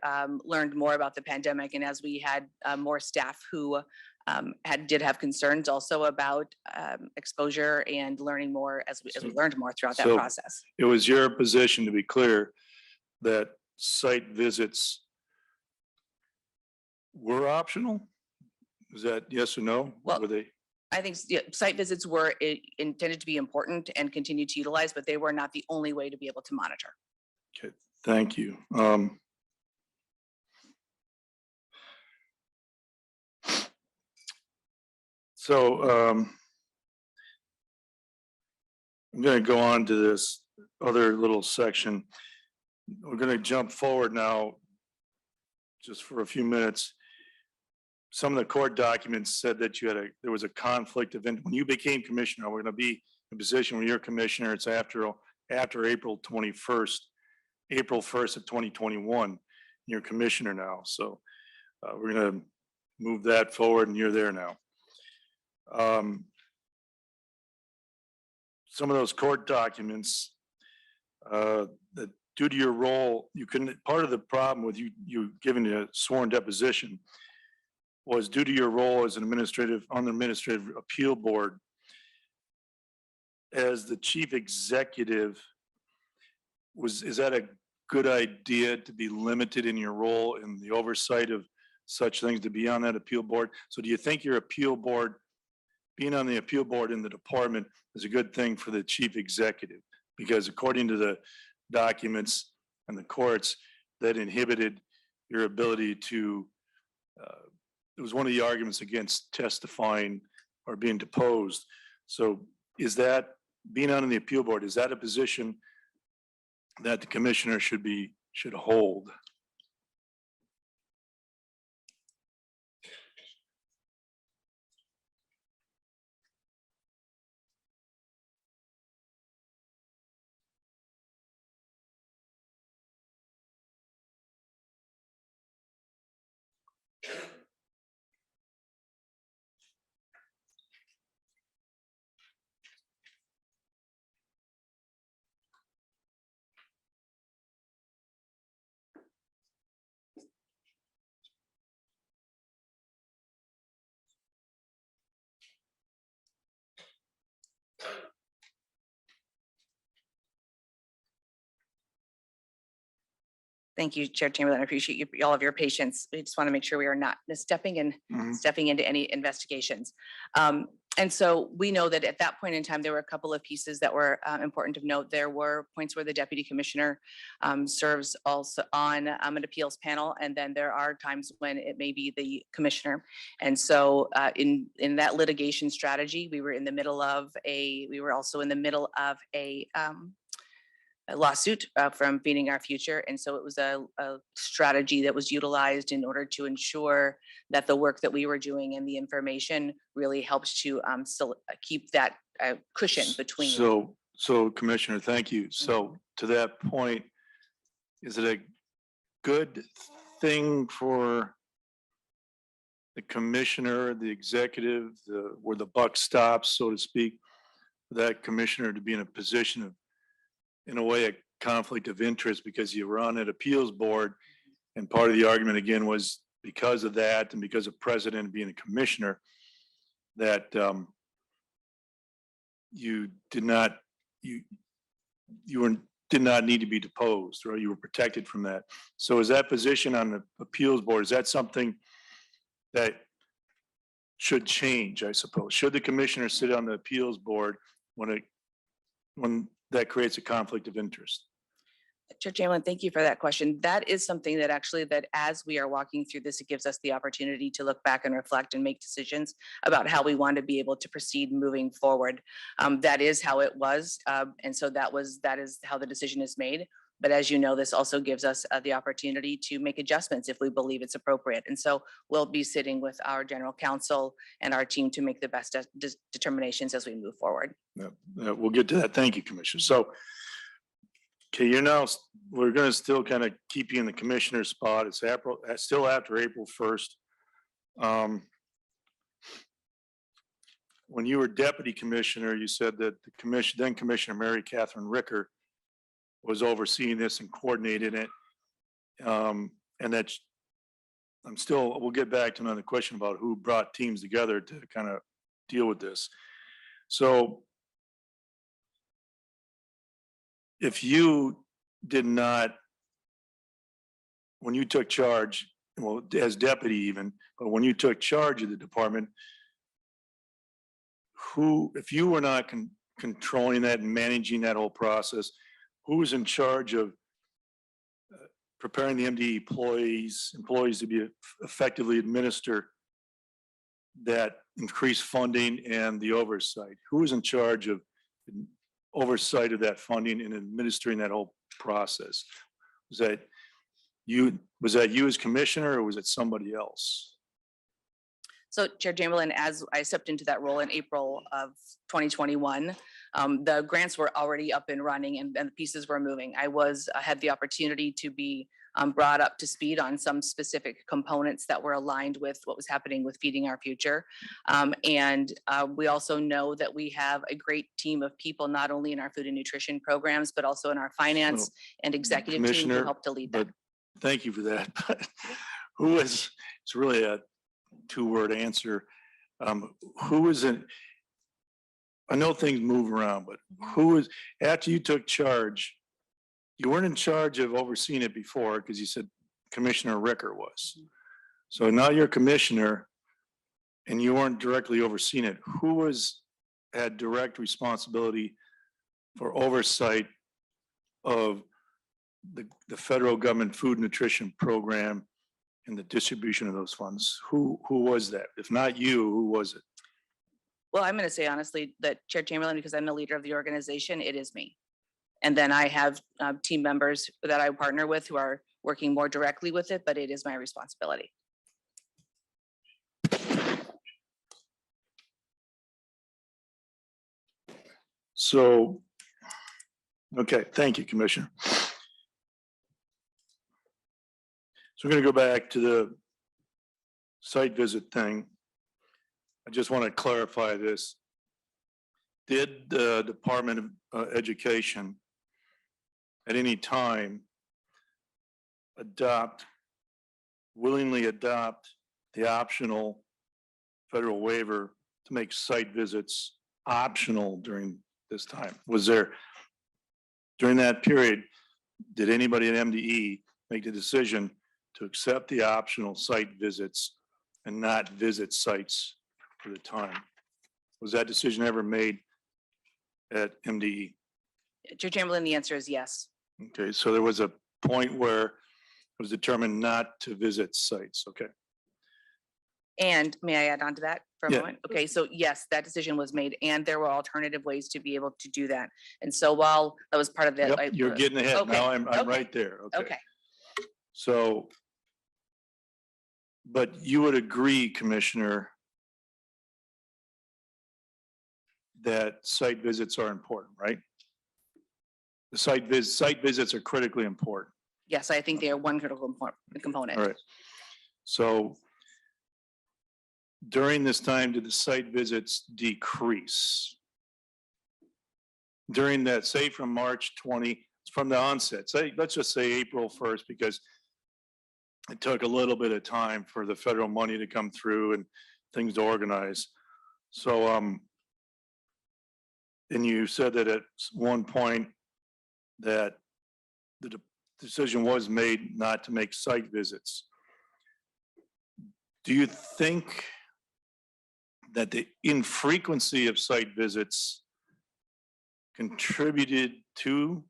learned more about the pandemic and as we had more staff who did have concerns also about exposure and learning more as we learned more throughout that So process. it was your position, to be clear, that site visits were optional? Is that yes or no? Well, Were they? I think site visits were intended to be important and continue to utilize, but they were not the only way to be able to monitor. Okay, thank you. I'm going to go on to this other little section. We're going to jump forward now just for a few minutes. Some of the court documents said that there was a conflict of interest. When you became commissioner, we're going to be in a position when you're commissioner, it's after April 21st, April 1st of 2021, you're commissioner now. So we're going to move that forward and you're there now. Some of those court documents that due to your role, you couldn't, part of the problem with you giving a sworn deposition was due to your role as on the administrative appeal board. As the chief executive, is that a good idea to be limited in your role in the oversight of such things, to be on that appeal board? So do you think your appeal board, being on the appeal board in the department is a good thing for the chief executive? Because according to the documents and the courts, that inhibited your ability to, it was one of the arguments against testifying or being deposed. So is that, being on the appeal board, is that a position that the commissioner should hold? Thank you, Chair Chamberlain. I appreciate all of your patience. We just want to make sure we are not misstepping and stepping into any investigations. And so we know that at that point in time, there were a couple of pieces that were important of note. There were points where the deputy commissioner serves also on an appeals panel, and then there are times when it may be the commissioner. And so in that litigation strategy, we were also in the middle of a lawsuit from Feeding Our Future. And so it was a strategy that was utilized in order to ensure that the work that we were doing and the information really helps to still keep that cushion between. So Commissioner, thank you. So to that point, is it a good thing for the commissioner, the executive, where the buck stops, so to speak, that commissioner to be in a position of, in a way, a conflict of interest because you were on an appeals board. And part of the argument again was because of that and because of president being a commissioner, that you did not, did not need to be deposed, or you were protected from that. So is that position on the appeals board, is that something that should change, I suppose? Should the commissioner sit on the appeals board when that creates a conflict of interest? Chair Chamberlain, thank you for that question. That is something that actually, that as we are walking through this, it gives us the opportunity to look back and reflect and make decisions about how we want to be able to proceed moving forward. That is how it was. And so that is how the decision is made. But as you know, this also gives us the opportunity to make adjustments if we believe it's appropriate. And so we'll be sitting with our general counsel and our team to make the best determinations as we move forward. Yeah, we'll get to that. Thank you, Commissioner. So, okay, we're going to still kind of keep you in the commissioner spot. It's still after April 1st. When you were deputy commissioner, you said that the then Commissioner Mary Catherine Ricker was overseeing this and coordinating it. And that's, we'll get back to another question about who brought teams together to kind of deal with this. So if you did not, when you took charge, well, as deputy even, but when you took charge of the department, if you were not controlling that and managing that whole process, who was in charge of preparing the MDE employees to be effectively administer that increased funding and the oversight? Who was in charge of oversight of that funding and administering that whole process? Was that you as commissioner, or was it somebody else? So Chair Chamberlain, as I stepped into that role in April of 2021, the grants were already up and running and the pieces were moving. I had the opportunity to be brought up to speed on some specific components that were aligned with what was happening with Feeding Our Future. We also know that we have a great team of people, not only in our food and nutrition programs, but also in our finance and executive team who Commissioner, help to lead that. Thank you for that. But who is, it's really a two-word answer. Who is in, I know things move around, but who is, after you took charge, you weren't in charge of overseeing it before because you said Commissioner Ricker was. So now you're commissioner and you weren't directly overseeing it. Who had direct responsibility for oversight of the federal government food nutrition program and the distribution of those funds? Who was that? If not you, who was it? Well, I'm going to say honestly that Chair Chamberlain, because I'm the leader of the organization, it is me. And then I have team members that I partner with who are working more directly with it, but it is my responsibility. So, okay, thank you, Commissioner. So we're going to go back to the site visit thing. I just want to clarify this. Did the Department of Education at any time willingly adopt the optional federal waiver to make site visits optional during this time? Was there, during that period, did anybody at MDE make the decision to accept the optional site visits and not visit sites for the time? Was that decision ever made at MDE? Chair Chamberlain, the answer is yes. Okay, so there was a point where it was determined not to visit sites. Okay. And may I add on to that for a Yeah. moment? Okay, so yes, that decision was made and there were alternative ways to be able to do that. And so while that was part of that. Yep, you're getting ahead. okay, Now I'm okay, right there. Okay. Okay. So, but you would agree, Commissioner, that site visits are important, right? The site visits are critically important. Yes, I think they are one critical component. All right. So during this time, did the site visits decrease? During that, say from March 20, from the onset, say, let's just say April 1st, because it took a little bit of time for the federal money to come through and things to organize. So, and you said that at one point that the decision was made not to make site visits. Do you think that the infrequency of site visits contributed to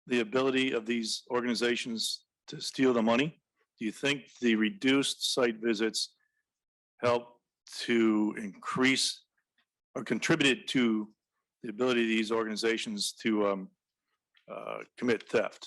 the ability of these organizations to steal the money? Do you think the reduced site visits helped to increase or contributed to the ability of these organizations to commit theft?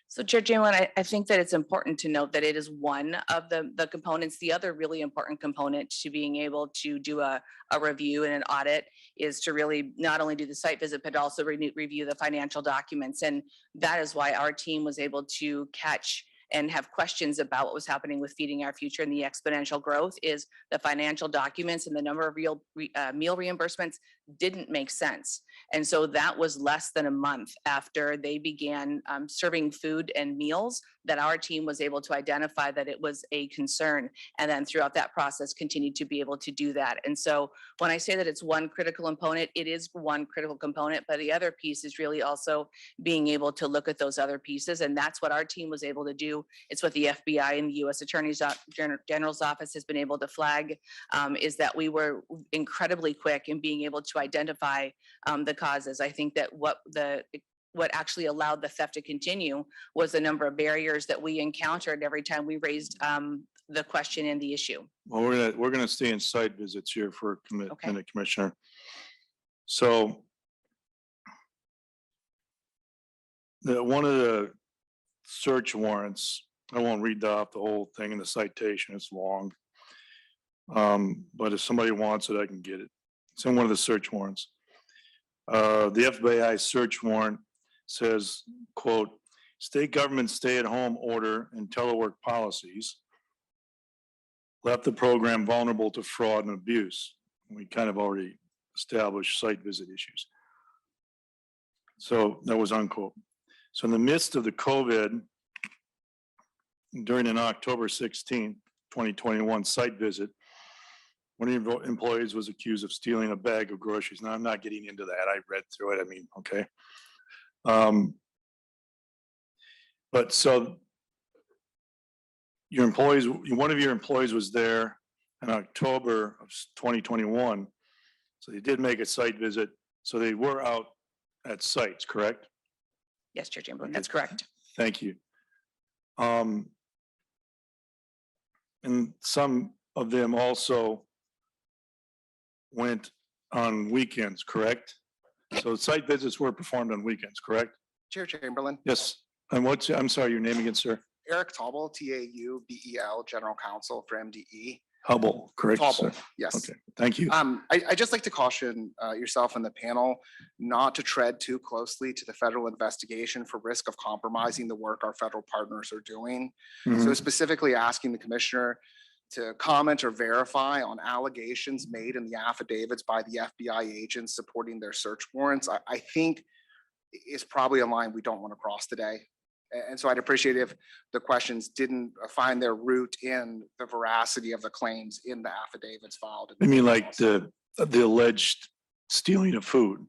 So Chair Jalen, I think that it's important to note that it is one of the components. The other really important component to being able to do a review and an audit is to really not only do the site visit, but also review the financial documents. And that is why our team was able to catch and have questions about what was happening with Feeding Our Future and the exponential growth is the financial documents and the number of meal reimbursements didn't make sense. And so that was less than a month after they began serving food and meals that our team was able to identify that it was a concern. And then throughout that process, continued to be able to do that. And so when I say that it's one critical component, it is one critical component, but the other piece is really also being able to look at those other pieces. And that's what our team was able to do. It's what the FBI and the U.S. Attorney's General's Office has been able to flag, is that we were incredibly quick in being able to identify the causes. I think that what actually allowed the theft to continue was the number of barriers that we encountered every time we raised the question and the issue. Well, we're gonna stay in site visits here for a minute, Okay. Commissioner. So one of the search warrants, I won't read off the whole thing in the citation, it's long. But if somebody wants it, I can get it. It's in one of the search warrants. The FBI search warrant says, quote, state government stay-at-home order and telework policies left the program vulnerable to fraud and abuse. We kind of already established site visit issues. So that was unquote. So in the midst of the COVID, during an October 16, 2021 site visit, one of the employees was accused of stealing a bag of groceries. Now, I'm not getting into that. I read through it. I mean, okay. But so your employees, one of your employees was there in October of 2021. So they did make a site visit. So they were out at sites, correct? Yes, Chair Chamberlain, that's correct. Thank you. And some of them also went on weekends, correct? So site visits were performed on weekends, correct? Chair Chamberlain, Yes. And I'm sorry, your name again, sir? Eric Taubel, Taubel, General Counsel for MDE. Hubble, correct, sir? Taubel, yes. Okay, thank you. I just like to caution yourself and the panel not to tread too closely to the federal investigation for risk of compromising the work our federal partners are doing. So Mhm. specifically asking the commissioner to comment or verify on allegations made in the affidavits by the FBI agents supporting their search warrants, I think is probably a line we don't want to cross today. And so I'd appreciate if the questions didn't find their root in the veracity of the claims in the affidavits filed. I mean, like the alleged stealing of food,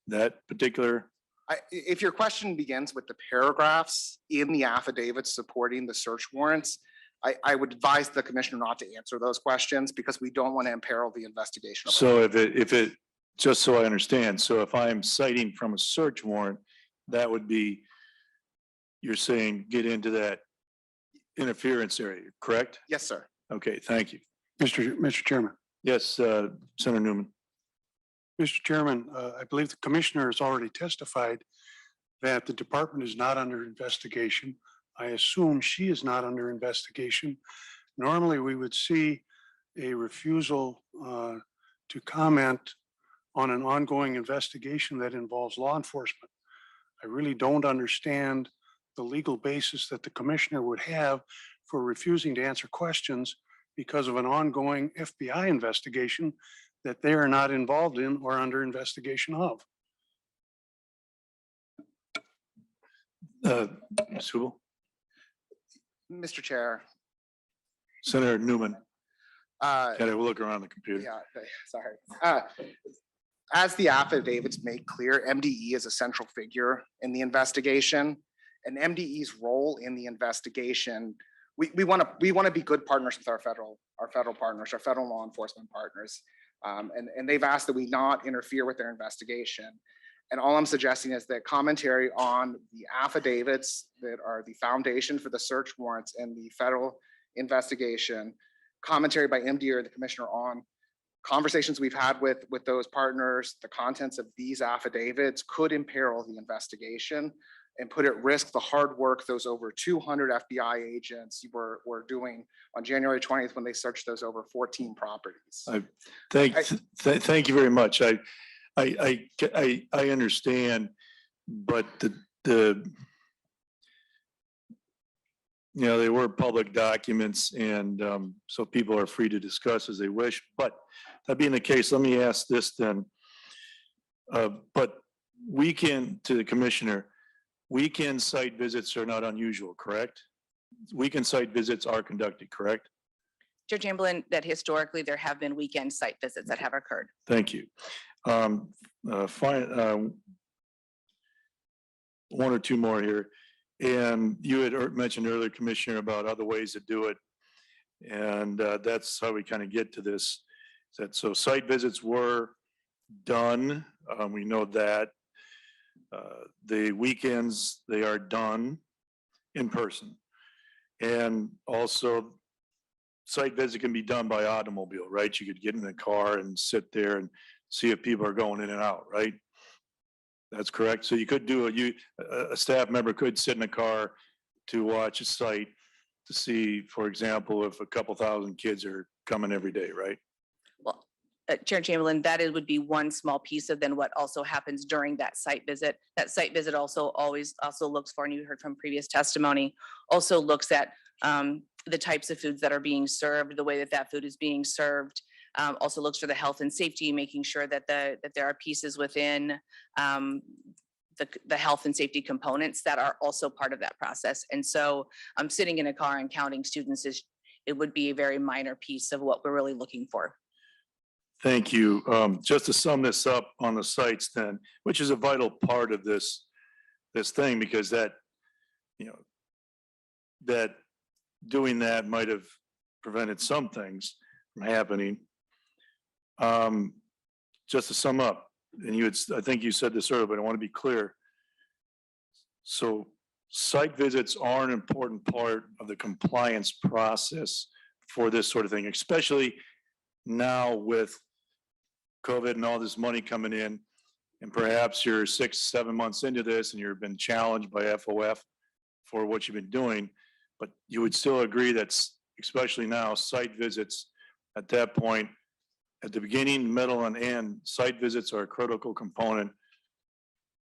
that particular, If your question begins with the paragraphs in the affidavits supporting the search warrants, I would advise the commissioner not to answer those questions because we don't want to imperil the investigation. so if it, just so I understand, so if I'm citing from a search warrant, that would be, you're saying get into that interference area, correct? Yes, sir. Okay, thank you. Mr. Chairman. Yes, Senator Newman. Mr. Chairman, I believe the commissioner has already testified that the department is not under investigation. I assume she is not under investigation. Normally, we would see a refusal to comment on an ongoing investigation that involves law enforcement. I really don't understand the legal basis that the commissioner would have for refusing to answer questions because of an ongoing FBI investigation that they are not involved in or under investigation of. Ms. Hubel? Mr. Chair, Senator Newman, uh, gotta look around the computer. yeah, sorry. As the affidavits make clear, MDE is a central figure in the investigation, and MDE's role in the investigation, we want to be good partners with our federal partners, our federal law enforcement partners. And they've asked that we not interfere with their investigation. And all I'm suggesting is that commentary on the affidavits that are the foundation for the search warrants and the federal investigation, commentary by MD or the commissioner on conversations we've had with those partners, the contents of these affidavits could imperil the investigation and put at risk the hard work those over 200 FBI agents were doing on January 20th when they searched those over 14 properties. Thank you very much. I understand, but they were public documents, and so people are free to discuss as they wish. But that being the case, let me ask this then. But to the commissioner, weekend site visits are not unusual, correct? Weekend site visits are conducted, correct? Chair Chamberlain, that historically there have been weekend site visits that have occurred. Thank you. Fine. One or two more here. And you had mentioned earlier, Commissioner, about other ways to do it. And that's how we kind of get to this. So site visits were done. We know that. The weekends, they are done in person. And also, site visit can be done by automobile, right? You could get in the car and sit there and see if people are going in and out, right? That's correct. So you could do a staff member could sit in a car to watch a site to see, for example, if a couple thousand kids are coming every day, right? Well, Chair Chamberlain, would be one small piece of then what also happens during that site visit. That site visit also looks for, and you heard from previous testimony, also looks at the types of foods that are being served, the way that food is being served. Also looks for the health and safety, making sure that there are pieces within the health and safety components that are also part of that process. And so sitting in a car and counting students it would be a very minor piece of what we're really looking for. Thank you. Just to sum this up on the sites then, which is a vital part of this thing, because that doing that might have prevented some things from happening. Just to sum up, and I think you said this earlier, but I want to be clear. So site visits are an important part of the compliance process for this sort of thing, especially now with COVID and all this money coming in, and perhaps you're 6-7 months into this and you've been challenged by FOF for what you've been doing, but you would still agree that, especially now, site visits at that point, at the beginning, middle, and end, site visits are a critical component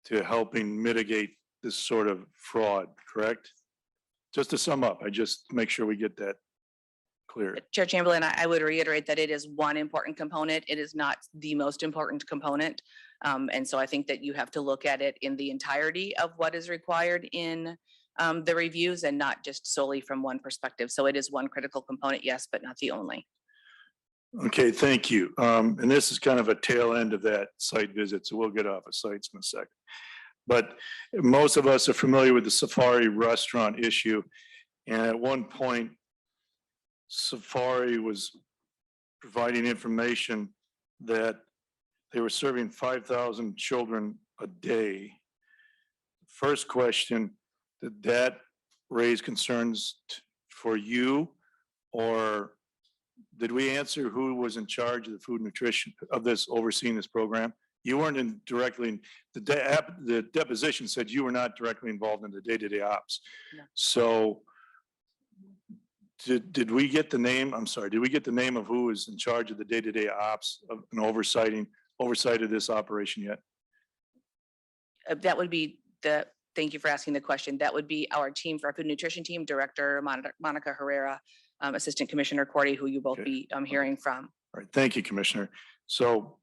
to helping mitigate this sort of fraud, correct? Just to sum up, I just make sure we get that clear. Chair Chamberlain, I would reiterate that it is one important component. It is not the most important component. And so I think that you have to look at it in the entirety of what is required in the reviews and not just solely from one perspective. So it is one critical component, yes, but not the only. Okay, thank you. And this is kind of a tail end of that site visit, so we'll get off of sites in a second. But most of us are familiar with the Safari restaurant issue. And at one point, Safari was providing information that they were serving 5,000 children a day. First question, did that raise concerns for you, or did we answer who was in charge of the food nutrition of this, overseeing this program? You weren't directly, the deposition said you were not directly involved in the day-to-day ops. No. So did we get the name? I'm sorry, did we get the name of who is in charge of the day-to-day ops of an oversight of this operation yet? That would be thank you for asking the question. That would be our team, for our food nutrition team, Director Monica Herrera Assistant Commissioner Cordy, who you both Okay. be hearing from. All right, thank you, Commissioner. So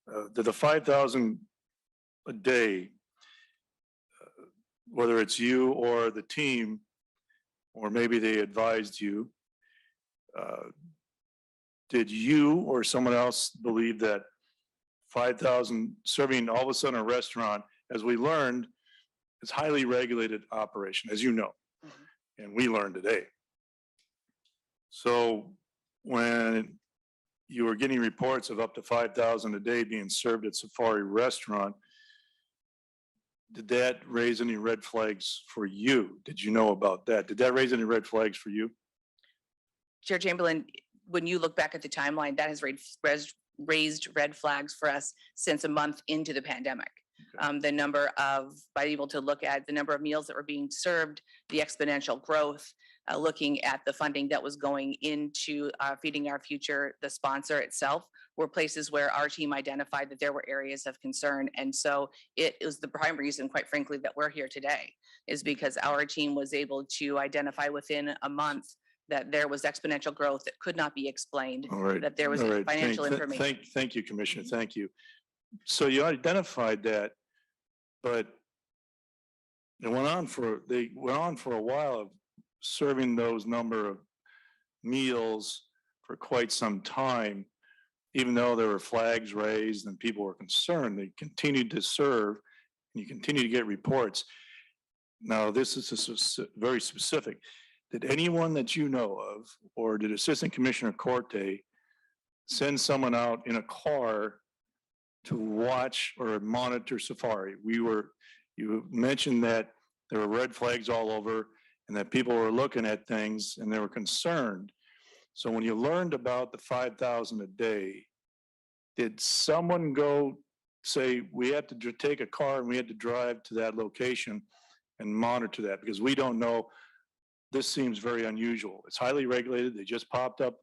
the 5,000 a day, whether it's you or the team, or maybe they advised you, did you or someone else believe that 5,000 serving all of a sudden a restaurant, as we learned, is highly regulated operation, as you know, and we learned today. So when you were getting reports of up to 5,000 a day being served at Safari Restaurant, did that raise any red flags for you? Did you know about that? Did that raise any red flags for you? Chair Chamberlain, when you look back at the timeline, that has raised red flags for us since a month into the pandemic. The number of, by able to look at the number of meals that were being served, the exponential growth, looking at the funding that was going into Feeding Our Future, the sponsor itself, were places where our team identified that there were areas of concern. And so it was the prime reason, quite frankly, that we're here today, is because our team was able to identify within a month that there was exponential growth that could not be explained, All right. that there was All right. financial information. Thank you, Commissioner. Thank you. So you identified that, but they went on for a while of serving those number of meals for quite some time, even though there were flags raised and people were concerned. They continued to serve, and you continue to get reports. Now, this is very specific. Did anyone that you know of, or did Assistant Commissioner Corte send someone out in a car to watch or monitor Safari? You mentioned that there were red flags all over and that people were looking at things and they were concerned. So when you learned about the 5,000 a day, did someone go say, we have to take a car and we had to drive to that location and monitor that? Because we don't know. This seems very unusual. It's highly regulated. They just popped up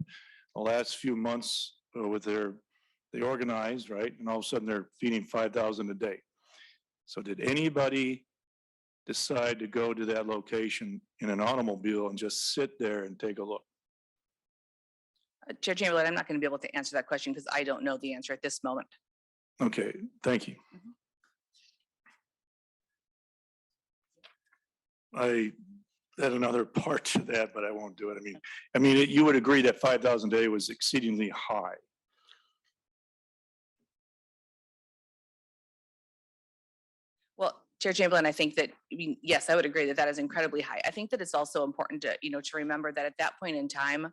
the last few months with they organized, right? And all of a sudden they're feeding 5,000 a day. So did anybody decide to go to that location in an automobile and just sit there and take a look? Chair Chamberlain, I'm not going to be able to answer that question because I don't know the answer at this moment. Okay, thank you. I had another part to that, but I won't do it. I mean, you would agree that 5,000 a day was exceedingly high. Well, Chair Chamberlain, I think that, yes, I would agree that that is incredibly high. I think that it's also important to, to remember that at that point in time,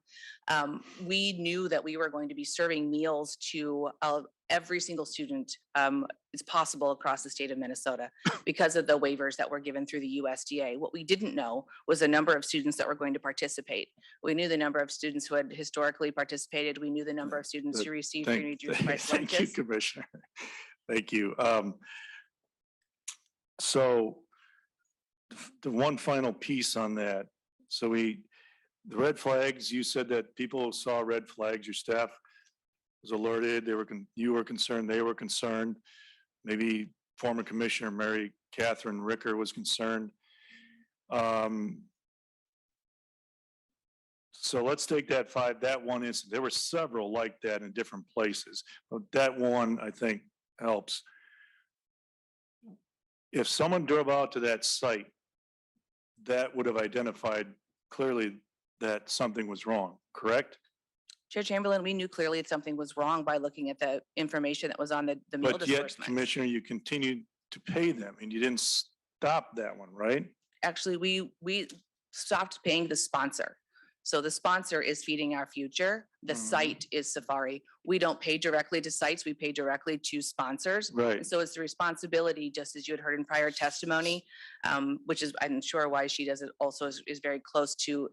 we knew that we were going to be serving meals to every single student is possible across the state of Minnesota because of the waivers that were given through the USDA. What we didn't know was the number of students that were going to participate. We knew the number of students who had historically participated. We knew the number of students who received reduced price Thank you, lunches. Commissioner. Thank you. So the one final piece on that. So the red flags, you said that people saw red flags, your staff was alerted, you were concerned, they were concerned. Maybe former Commissioner Mary Catherine Ricker was concerned. So let's take that one incident. There were several like that in different places, but that one I think helps. If someone drove out to that site, that would have identified clearly that something was wrong, correct? Chair Chamberlain, we knew clearly that something was wrong by looking at the information that was on the meal But yet, disbursements. Commissioner, you continued to pay them and you didn't stop that one, right? Actually, we stopped paying the sponsor. So the sponsor is Feeding Our Future. The site is Safari. We don't pay directly to sites. We pay directly to sponsors. Right. And so it's the responsibility, just as you had heard in prior testimony, which is, I'm sure why she does it also is very close to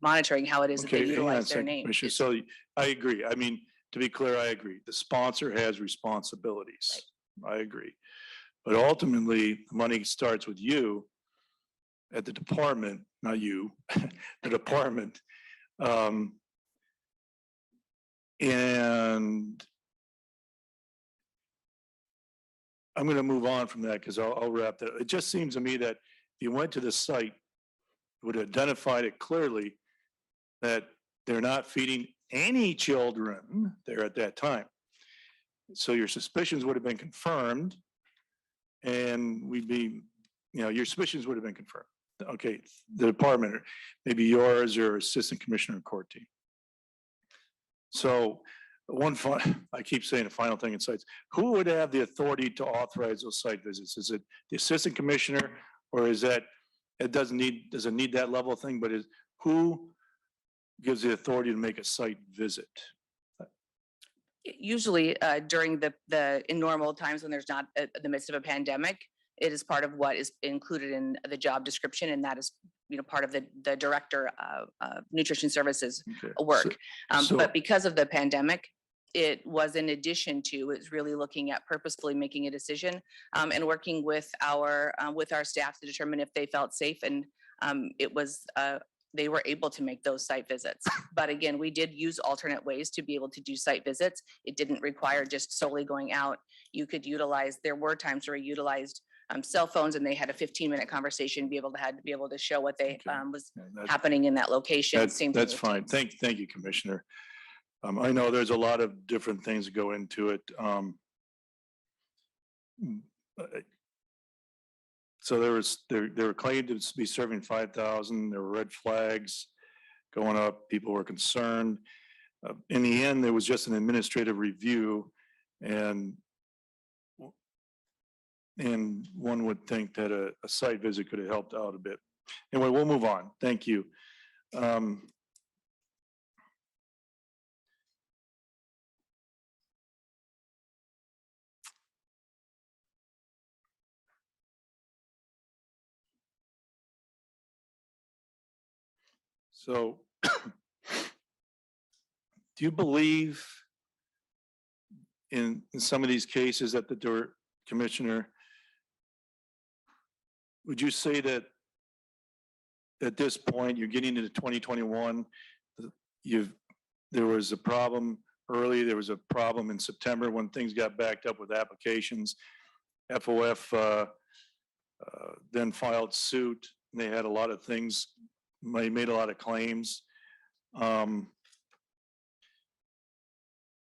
monitoring how it is that they Okay, hang on a utilize their second, name. Commissioner. So I agree. I mean, to be clear, I agree. The sponsor has responsibilities. I agree. But ultimately, the money starts with you at the department, not you, the department. And I'm going to move on from that because I'll wrap that. It just seems to me that if you went to the site, it would have identified it clearly that they're not feeding any children there at that time. So your suspicions would have been confirmed and we'd be, your suspicions would have been confirmed. Okay, the department, or maybe yours or assistant commissioner of court team. So I keep saying the final thing in sites, who would have the authority to authorize those site visits? Is it the assistant commissioner or is that, does it need that level of thing, but who gives the authority to make a site visit? Usually during in normal times when there's not the midst of a pandemic, it is part of what is included in the job description, and that is part of the director of nutrition services Okay, work. so- But because of the pandemic, it was in addition to, it's really looking at purposefully making a decision and working with our staff to determine if they felt safe, and it was they were able to make those site visits. But again, we did use alternate ways to be able to do site visits. It didn't require just solely going out. You could utilize, there were times where we utilized cell phones and they had a 15-minute conversation, be able to show what they Okay. was Yeah, happening in that location. Same thing That's with fine. teams. Thank you, Commissioner. I know there's a lot of different things that go into it. So they were claimed to be serving 5,000. There were red flags going up. People were concerned. In the end, there was just an administrative review, and one would think that a site visit could have helped out a bit. Anyway, we'll move on. Thank you. So, do you believe in some of these cases that the commissioner, would you say that at this point, you're getting into 2021, there was a problem early, there was a problem in September when things got backed up with applications. FOF then filed suit, and they had a lot of things, made a lot of claims.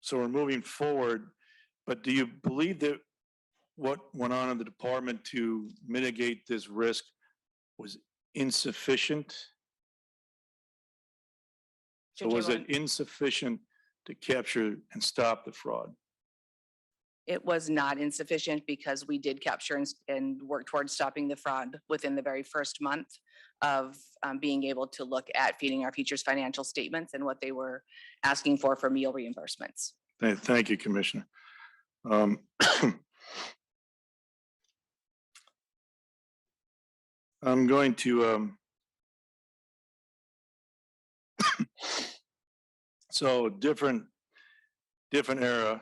So we're moving forward, but do you believe that what went on in the department to mitigate this risk was insufficient? So was it insufficient to capture and stop the fraud? It was not insufficient because we did capture and work towards stopping the fraud within the very first month of being able to look at Feeding Our Futures financial statements and what they were asking for meal reimbursements. Thank you, Commissioner. I'm going to, so different area.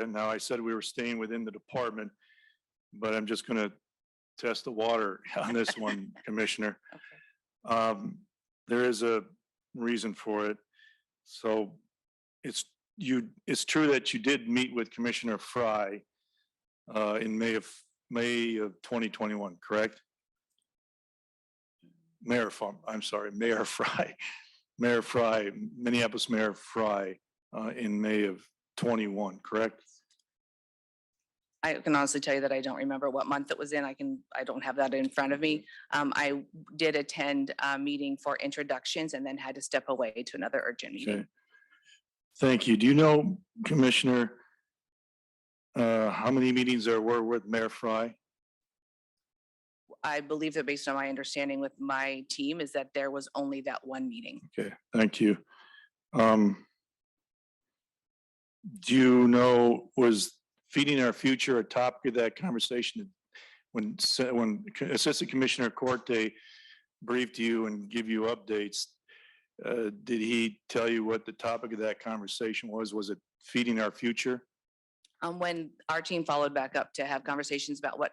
Now, I said we were staying within the department, but I'm just going to test the water on this one, Commissioner. There is a reason for it. So it's true that you did meet with Commissioner Fry in May of 2021, correct? Mayor Fry, Minneapolis Mayor Fry in May of 21, correct? I can honestly tell you that I don't remember what month it was in. I don't have that in front of me. I did attend a meeting for introductions and then had to step away to another urgent meeting. Okay. Thank you. Do you know, Commissioner, how many meetings there were with Mayor Fry? I believe that based on my understanding with my team is that there was only that one meeting. Okay, thank you. Do you know, was Feeding Our Future a topic of that conversation when Assistant Commissioner Corte briefed you and give you updates? Did he tell you what the topic of that conversation was? Was it Feeding Our Future? When our team followed back up to have conversations about what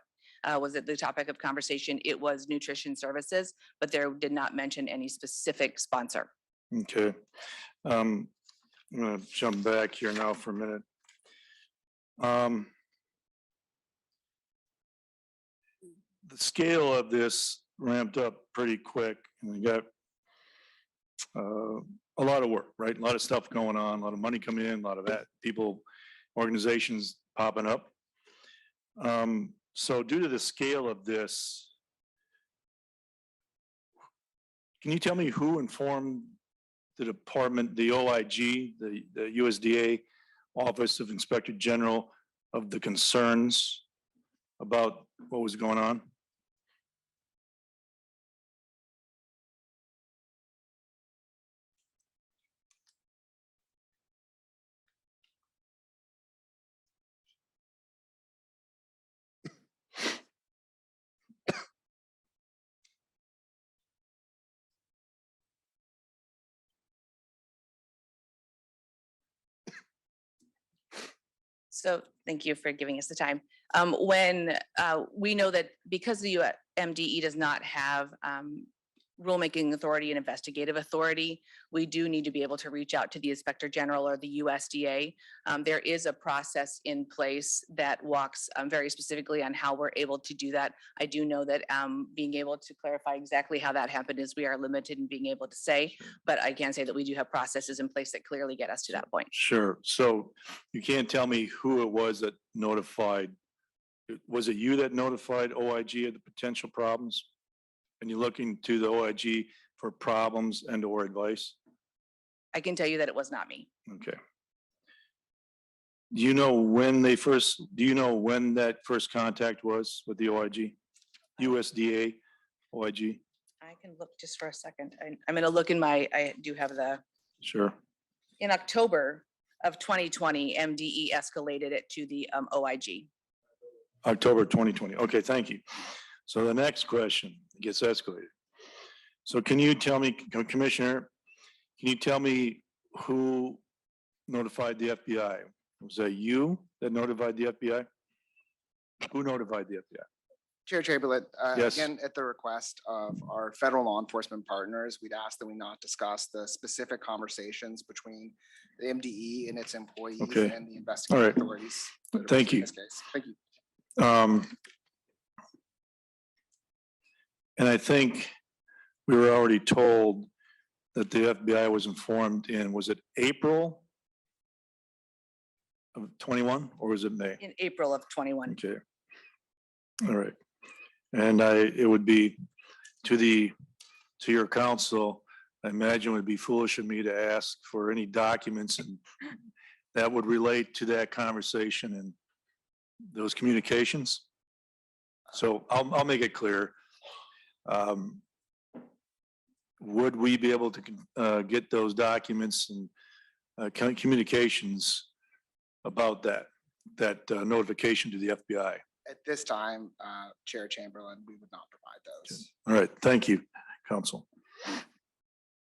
was it the topic of conversation, it was nutrition services, but there did not mention any specific sponsor. Okay. I'm going to jump back here now for a minute. The scale of this ramped up pretty quick, and we got a lot of work, right? A lot of stuff going on, a lot of money coming in, a lot of that, people, organizations popping up. So due to the scale of this, can you tell me who informed the department, the OIG, the USDA Office of Inspector General of the concerns about what was going on? So thank you for giving us the time. When we know that because the MDE does not have rulemaking authority and investigative authority, we do need to be able to reach out to the Inspector General or the USDA. There is a process in place that walks very specifically on how we're able to do that. I do know that being able to clarify exactly how that happened is we are limited in being able to say, but I can say that we do have processes in place that clearly get us to that point. Sure. So you can't tell me who it was that notified. Was it you that notified OIG of the potential problems? And you're looking to the OIG for problems and or advice? I can tell you that it was not me. Okay. Do you know when that first contact was with the OIG? USDA, OIG? I can look just for a second. I'm going to look in I do have Sure. in October of 2020, MDE escalated it to the OIG. October 2020. Okay, thank you. So the next question gets escalated. So can you tell me, Commissioner, can you tell me who notified the FBI? Was that you that notified the FBI? Who notified the FBI? Chair Chamberlain, Yes. again, at the request of our federal law enforcement partners, we'd ask that we not discuss the specific conversations between the MDE and its employees Okay. and the investigative right. authorities. that are Thank in you. this case. Thank you. And I think we were already told that the FBI was informed in, was it April of 21 or was it May? In April of 21. Okay. All right. And it would be to your counsel, I imagine it would be foolish of me to ask for any documents and that would relate to that conversation and those communications. So I'll make it clear. Would we be able to get those documents and communications about that notification to the FBI? At this time, Chair Chamberlain, we would not provide those. All right, thank you, counsel.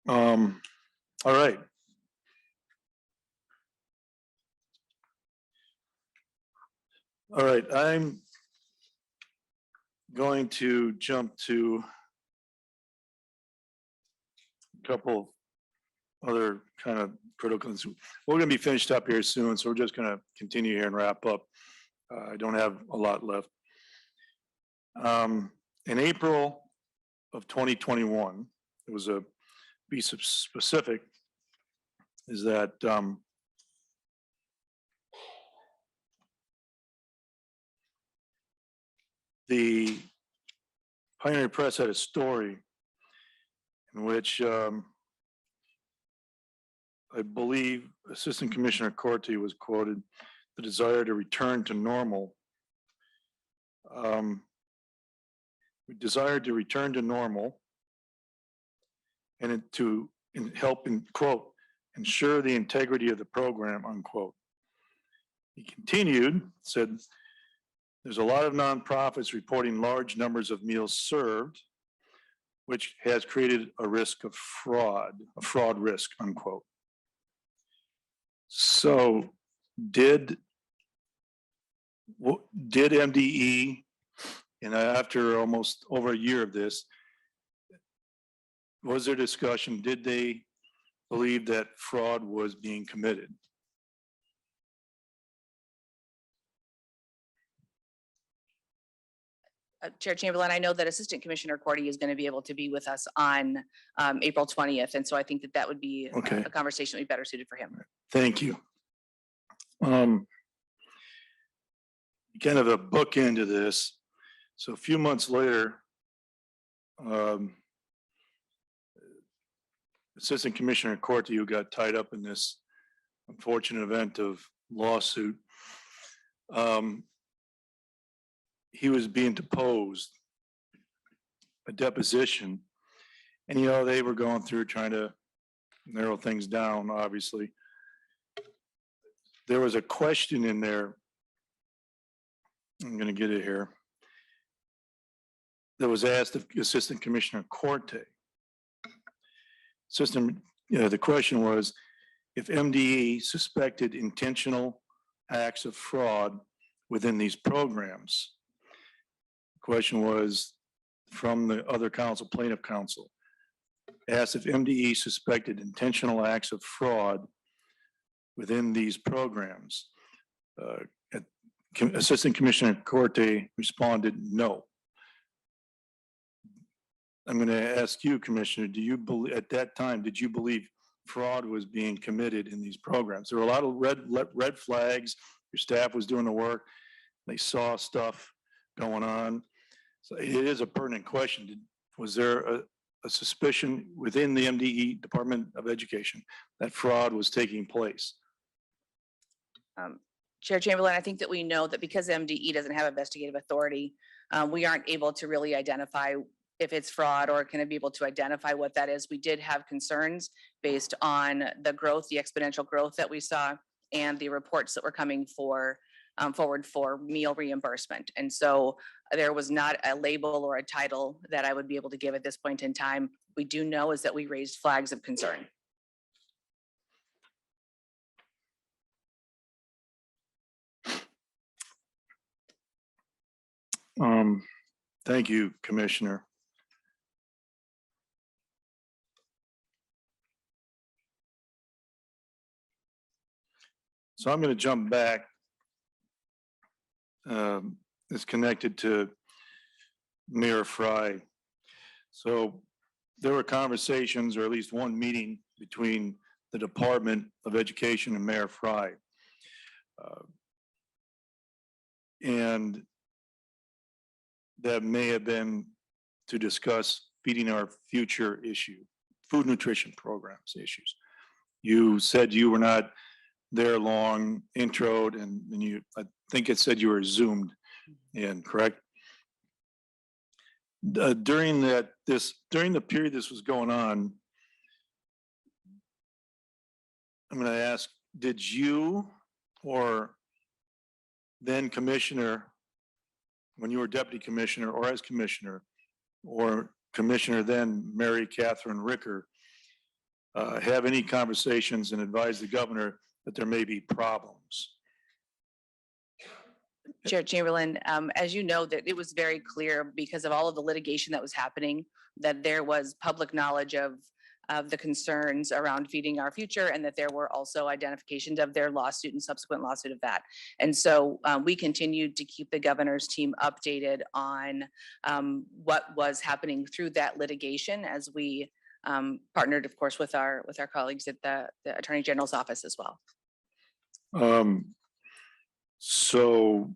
All right. All right, I'm going to jump to a couple other kind of critical things. We're going to be finished up here soon, so we're just going to continue here and wrap up. I don't have a lot left. In April of 2021, it was a be specific, is that the Pioneer Press had a story in which I believe Assistant Commissioner Corte was quoted, the desire to return to normal. We desired to return to normal and to help, in quote, ensure the integrity of the program, unquote. He continued, said, there's a lot of nonprofits reporting large numbers of meals served, which has created a risk of fraud, a fraud risk, unquote. So did MDE, and after almost over a year of this, was there discussion, did they believe that fraud was being committed? Chair Chamberlain, I know that Assistant Commissioner Cordy is going to be able to be with us on April 20th. And so I think that that would be Okay. a conversation that would be better suited for him. Thank you. Kind of a bookend to this. So a few months later, Assistant Commissioner Corte, who got tied up in this unfortunate event of lawsuit, he was being deposed, a deposition. And, you know, they were going through trying to narrow things down, obviously. There was a question in there. I'm going to get it here. That was asked of Assistant Commissioner Corte. The question was, if MDE suspected intentional acts of fraud within these programs. Question was from the other counsel, plaintiff counsel, asked if MDE suspected intentional acts of fraud within these programs. Assistant Commissioner Corte responded, no. I'm going to ask you, Commissioner, do you believe, at that time, did you believe fraud was being committed in these programs? There were a lot of red flags. Your staff was doing the work. They saw stuff going on. So it is a pertinent question. Was there a suspicion within the MDE Department of Education that fraud was taking place? Chair Chamberlain, I think that we know that because MDE doesn't have investigative authority, we aren't able to really identify if it's fraud or can it be able to identify what that is. We did have concerns based on the growth, the exponential growth that we saw and the reports that were coming forward for meal reimbursement. And so there was not a label or a title that I would be able to give at this point in time. We do know is that we raised flags of concern. Thank you, Commissioner. So I'm going to jump back. It's connected to Mayor Fry. So there were conversations, or at least one meeting between the Department of Education and Mayor Fry. And that may have been to discuss feeding our future issue, food nutrition programs issues. You said you were not there long, introed, and you, I think it said you were zoomed in, correct? During the period this was going on, I'm going to ask, did you or then Commissioner, when you were Deputy Commissioner or as Commissioner, or Commissioner then Mary Catherine Ricker, have any conversations and advise the governor that there may be problems? Chair Chamberlain, as you know, that it was very clear because of all of the litigation that was happening, that there was public knowledge of the concerns around feeding our future, and that there were also identifications of their lawsuit and subsequent lawsuit of that. And so we continued to keep the governor's team updated on what was happening through that litigation as we partnered, of course, with our colleagues at the Attorney General's office as well. So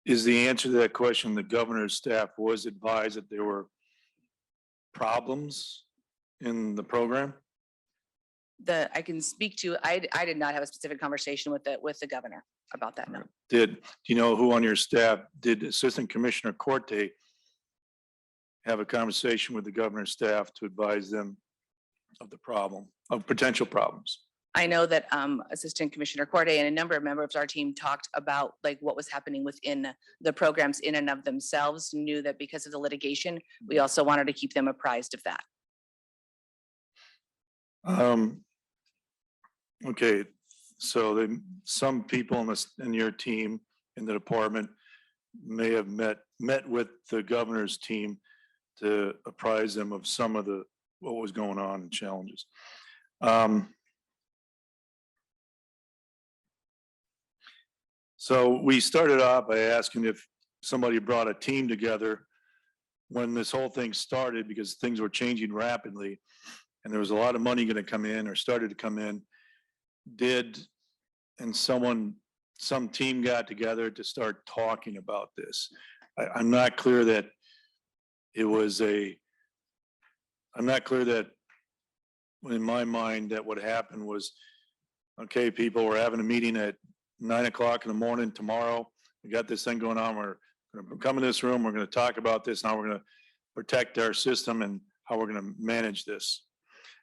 is the answer to that question, the governor's staff was advised that there were problems in the program? I can speak to, I did not have a specific conversation with the governor about that, no. Do you know who on your staff, did Assistant Commissioner Corte have a conversation with the governor's staff to advise them of the problem, of potential problems? I know that Assistant Commissioner Corday and a number of members of our team talked about like what was happening within the programs in and of themselves, knew that because of the litigation, we also wanted to keep them apprised of that. Okay, so some people in your team in the department may have met with the governor's team to apprise them of some of what was going on and challenges. So we started off by asking if somebody brought a team together when this whole thing started because things were changing rapidly and there was a lot of money going to come in or started to come in. Some team got together to start talking about this. I'm not clear that I'm not clear that in my mind that what happened was, okay, people, we're having a meeting at 9 o'clock in the morning tomorrow. We got this thing going on. We're going to come in this room. We're going to talk about this, and how we're going to protect our system and how we're going to manage this.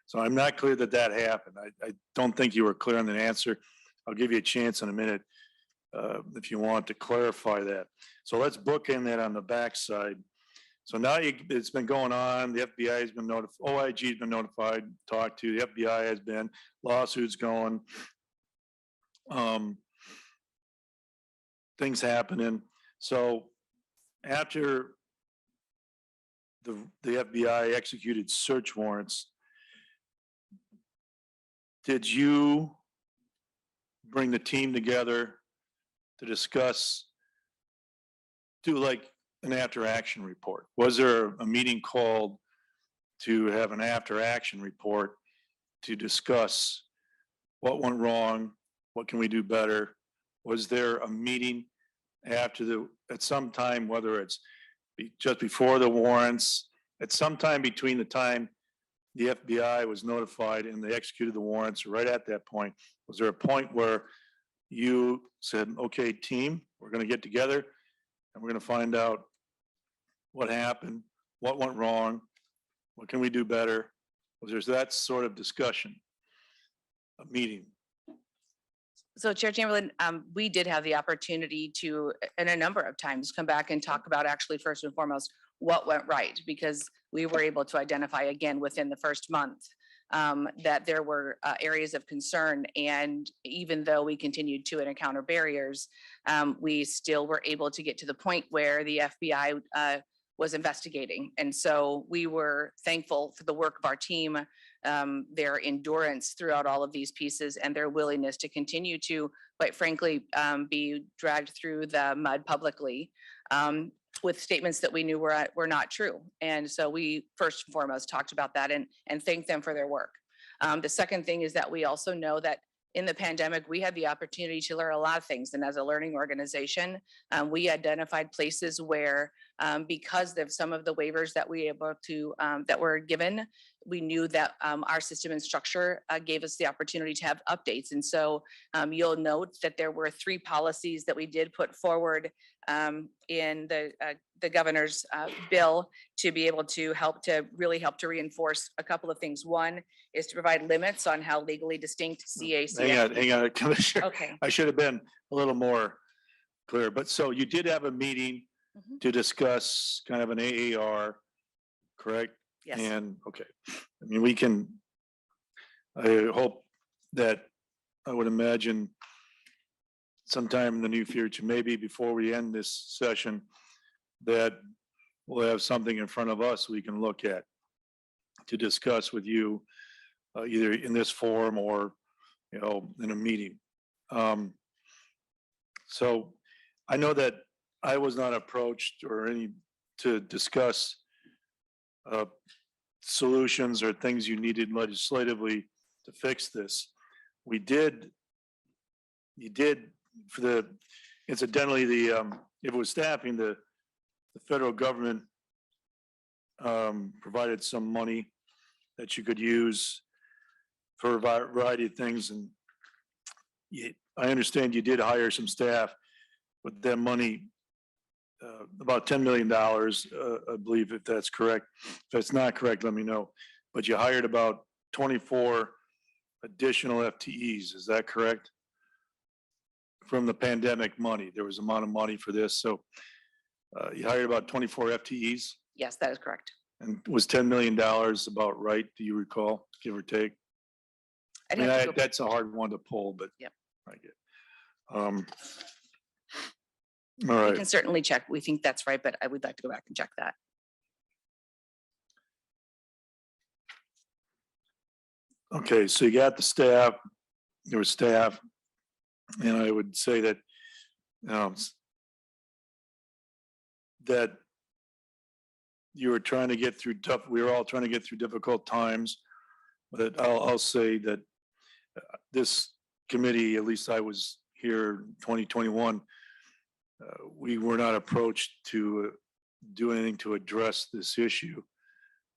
So I'm not clear that that happened. I don't think you were clear on the answer. I'll give you a chance in a minute if you want to clarify that. So let's book in that on the backside. So now it's been going on. The FBI has been notified. OIG has been notified, talked to. The FBI has been. Lawsuits going. Things happening. So after the FBI executed search warrants, did you bring the team together to discuss, do like an after action report? Was there a meeting called to have an after action report to discuss what went wrong? What can we do better? Was there a meeting at some time, whether it's just before the warrants, at some time between the time the FBI was notified and they executed the warrants, right at that point, was there a point where you said, okay, team, we're going to get together and we're going to find out what happened, what went wrong, what can we do better? Was there that sort of discussion, a meeting? So Chair Chamberlain, we did have the opportunity to, and a number of times, come back and talk about actually first and foremost, what went right, because we were able to identify again within the first month that there were areas of concern. And even though we continued to encounter barriers, we still were able to get to the point where the FBI was investigating. And so we were thankful for the work of our team, their endurance throughout all of these pieces and their willingness to continue to, quite frankly, be dragged through the mud publicly with statements that we knew were not true. And so we first and foremost talked about that and thanked them for their work. The second thing is that we also know that in the pandemic, we had the opportunity to learn a lot of things. And as a learning organization, we identified places where, because of some of the waivers that that were given, we knew that our system and structure gave us the opportunity to have updates. And so you'll note that there were 3 policies that we did put forward in the governor's bill to be able to really help to reinforce a couple of things. One is to provide limits on how legally distinct CAC. Hang on, Commissioner. Okay. I should have been a little more clear, but so you did have a meeting to discuss kind of an AAR, correct? Yes. And, okay, I mean, I hope that, I would imagine sometime in the near future, maybe before we end this session, that we'll have something in front of us we can look at to discuss with you, either in this forum or, in a meeting. So I know that I was not approached to discuss solutions or things you needed legislatively to fix this. You did incidentally, if it was staffing, the federal government provided some money that you could use for a variety of things. And I understand you did hire some staff with that money, about $10 million, I believe, if that's correct. If that's not correct, let me know. But you hired about 24 additional FTEs, is that correct? From the pandemic money, there was amount of money for this. So you hired about 24 FTEs? Yes, that is correct. And was $10 million about right? Do you recall, give or take? I'd have to go- That's a hard one to pull, but Yep. I get. All We right. can certainly check. We think that's right, but I would like to go back and check that. Okay, so you got the staff, there was staff, and I would say that that you were trying to get through tough, we were all trying to get through difficult times. But I'll say that this committee, at least I was here in 2021, we were not approached to do anything to address this issue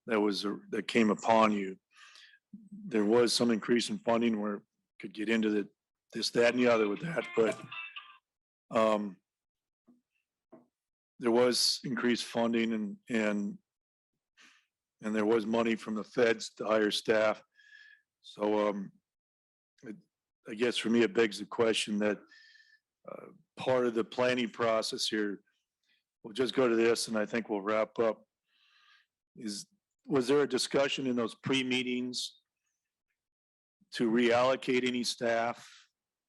that came upon you. There was some increase in funding where could get into this, that, and the other with that, but there was increased funding and there was money from the feds to hire staff. So I guess for me, it begs the question that part of the planning process here, we'll just go to this and I think we'll wrap up, was there a discussion in those pre-meetings to reallocate any staff?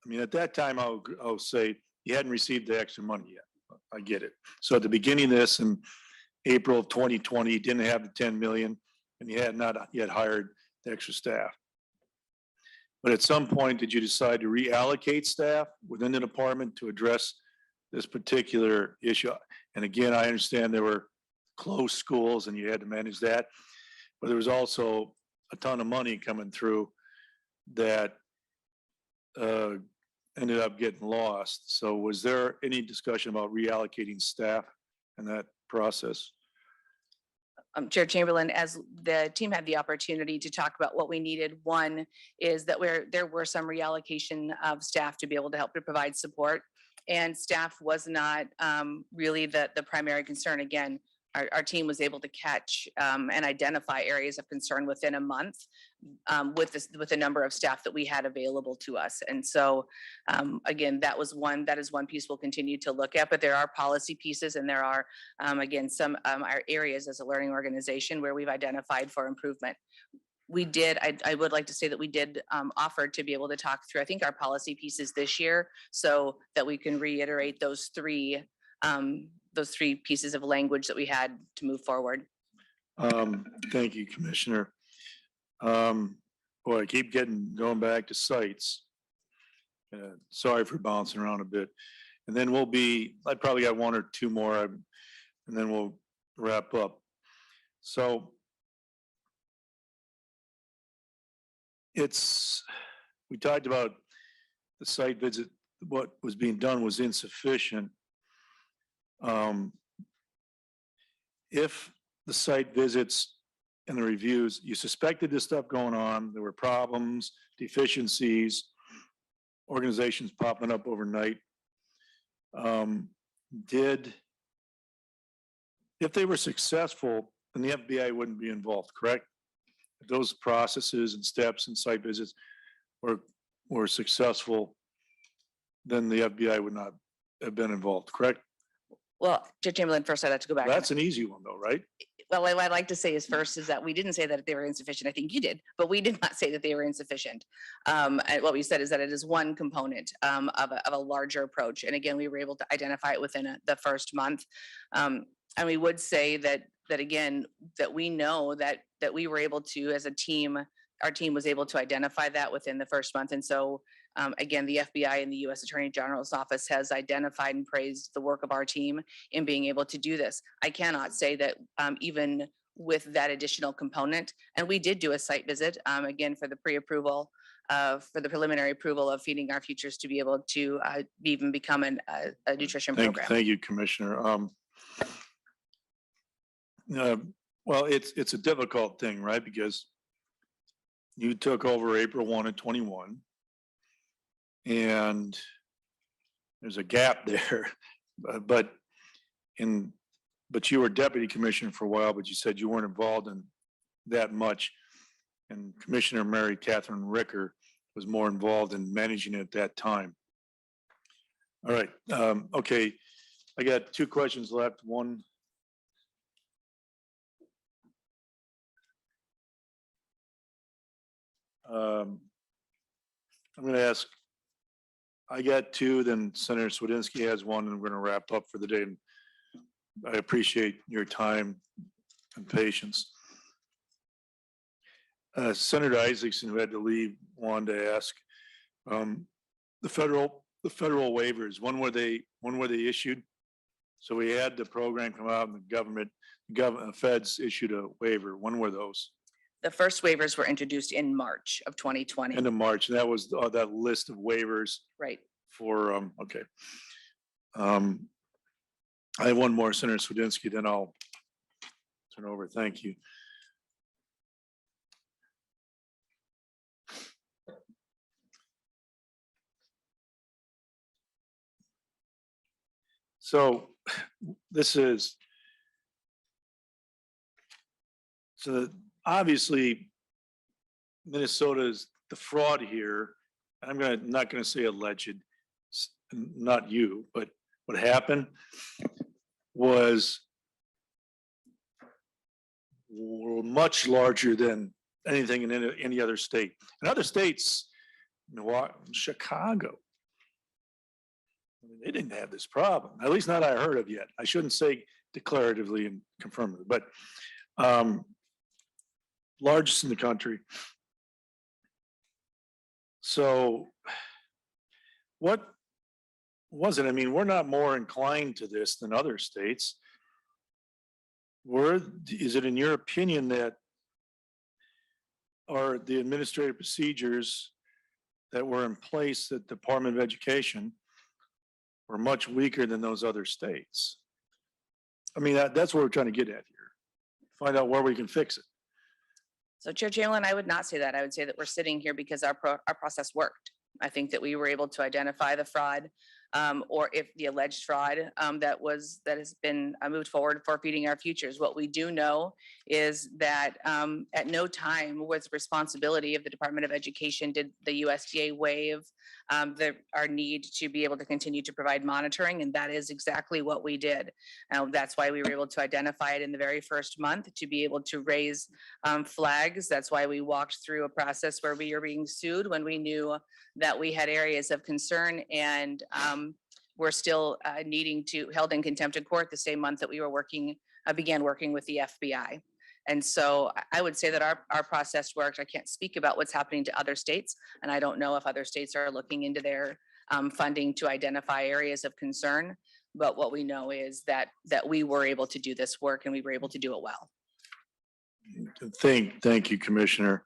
I mean, at that time, I'll say you hadn't received the extra money yet. I get it. So at the beginning of this in April of 2020, you didn't have the 10 million and you had not yet hired the extra staff. But at some point, did you decide to reallocate staff within the department to address this particular issue? And again, I understand there were closed schools and you had to manage that, but there was also a ton of money coming through that ended up getting lost. So was there any discussion about reallocating staff in that process? Chair Chamberlain, as the team had the opportunity to talk about what we needed, one is that there were some reallocation of staff to be able to help to provide support. And staff was not really the primary concern. Again, our team was able to catch and identify areas of concern within a month with the number of staff that we had available to us. And so again, that is one piece we'll continue to look at, but there are policy pieces and there are again, some our areas as a learning organization where we've identified for improvement. I would like to say that we did offer to be able to talk through, I think, our policy pieces this year so that we can reiterate those three pieces of language that we had to move forward. Thank you, Commissioner. Boy, I keep going back to sites. Sorry for bouncing around a bit. And then I probably got one or two more and then we'll wrap up. So we talked about the site visit, what was being done was insufficient. If the site visits and the reviews, you suspected this stuff going on, there were problems, deficiencies, organizations popping up overnight. If they were successful, then the FBI wouldn't be involved, correct? If those processes and steps and site visits were successful, then the FBI would not have been involved, correct? Well, Chair Chamberlain, first I'd like to go back. That's an easy one though, right? Well, what I'd like to say is first is that we didn't say that they were insufficient. I think you did, but we did not say that they were insufficient. And what we said is that it is one component of a larger approach. And again, we were able to identify it within the first month. And we would say that again, that we know that we were able to, as a team, our team was able to identify that within the first month. And so again, the FBI and the U.S. Attorney General's office has identified and praised the work of our team in being able to do this. I cannot say that even with that additional component, and we did do a site visit, again, for the pre-approval, for the preliminary approval of Feeding Our Futures to be able to even become a nutrition program. Thank you, Commissioner. Well, it's a difficult thing, right? Because you took over April 1 of 21. And there's a gap there, but you were deputy commissioner for a while, but you said you weren't involved in that much. And Commissioner Mary Catherine Ricker was more involved in managing it at that time. All right. Okay. I got two questions left. One. I'm going to ask, I got two, then Senator Swedinsky has one, and we're going to wrap up for the day. And I appreciate your time and patience. Senator Isaacson, who had to leave, wanted to ask the federal waivers. When were they issued? So we had the program come out and the government, feds issued a waiver. When were those? The first waivers were introduced in March of 2020. End of March. And that was that list of waivers Right. for, okay. I have one more, Senator Swedinsky, then I'll turn over. Thank you. So this is, so obviously Minnesota's the fraud here. Not gonna say alleged, not you, but what happened was much larger than anything in any other state. In other states, Chicago, I mean, they didn't have this problem, at least not I heard of yet. I shouldn't say declaratively and confirmatively, but largest in the country. So what was it? I mean, we're not more inclined to this than other states. Is it in your opinion that are the administrative procedures that were in place at the Department of Education were much weaker than those other states? I mean, that's what we're trying to get at here. Find out where we can fix it. So Chair Chamberlain, I would not say that. I would say that we're sitting here because our process worked. I think that we were able to identify the fraud or if the alleged fraud that has been moved forward for Feeding Our Futures. What we do know is that at no time was responsibility of the Department of Education did the USDA waive our need to be able to continue to provide monitoring, and that is exactly what we did. That's why we were able to identify it in the very first month to be able to raise flags. That's why we walked through a process where we were being sued when we knew that we had areas of concern, and we're still needing to held in contempt of court the same month that we were began working with the FBI. And so I would say that our process worked. I can't speak about what's happening to other states, and I don't know if other states are looking into their funding to identify areas of concern. But what we know is that we were able to do this work, and we were able to do it well. Thank you, Commissioner.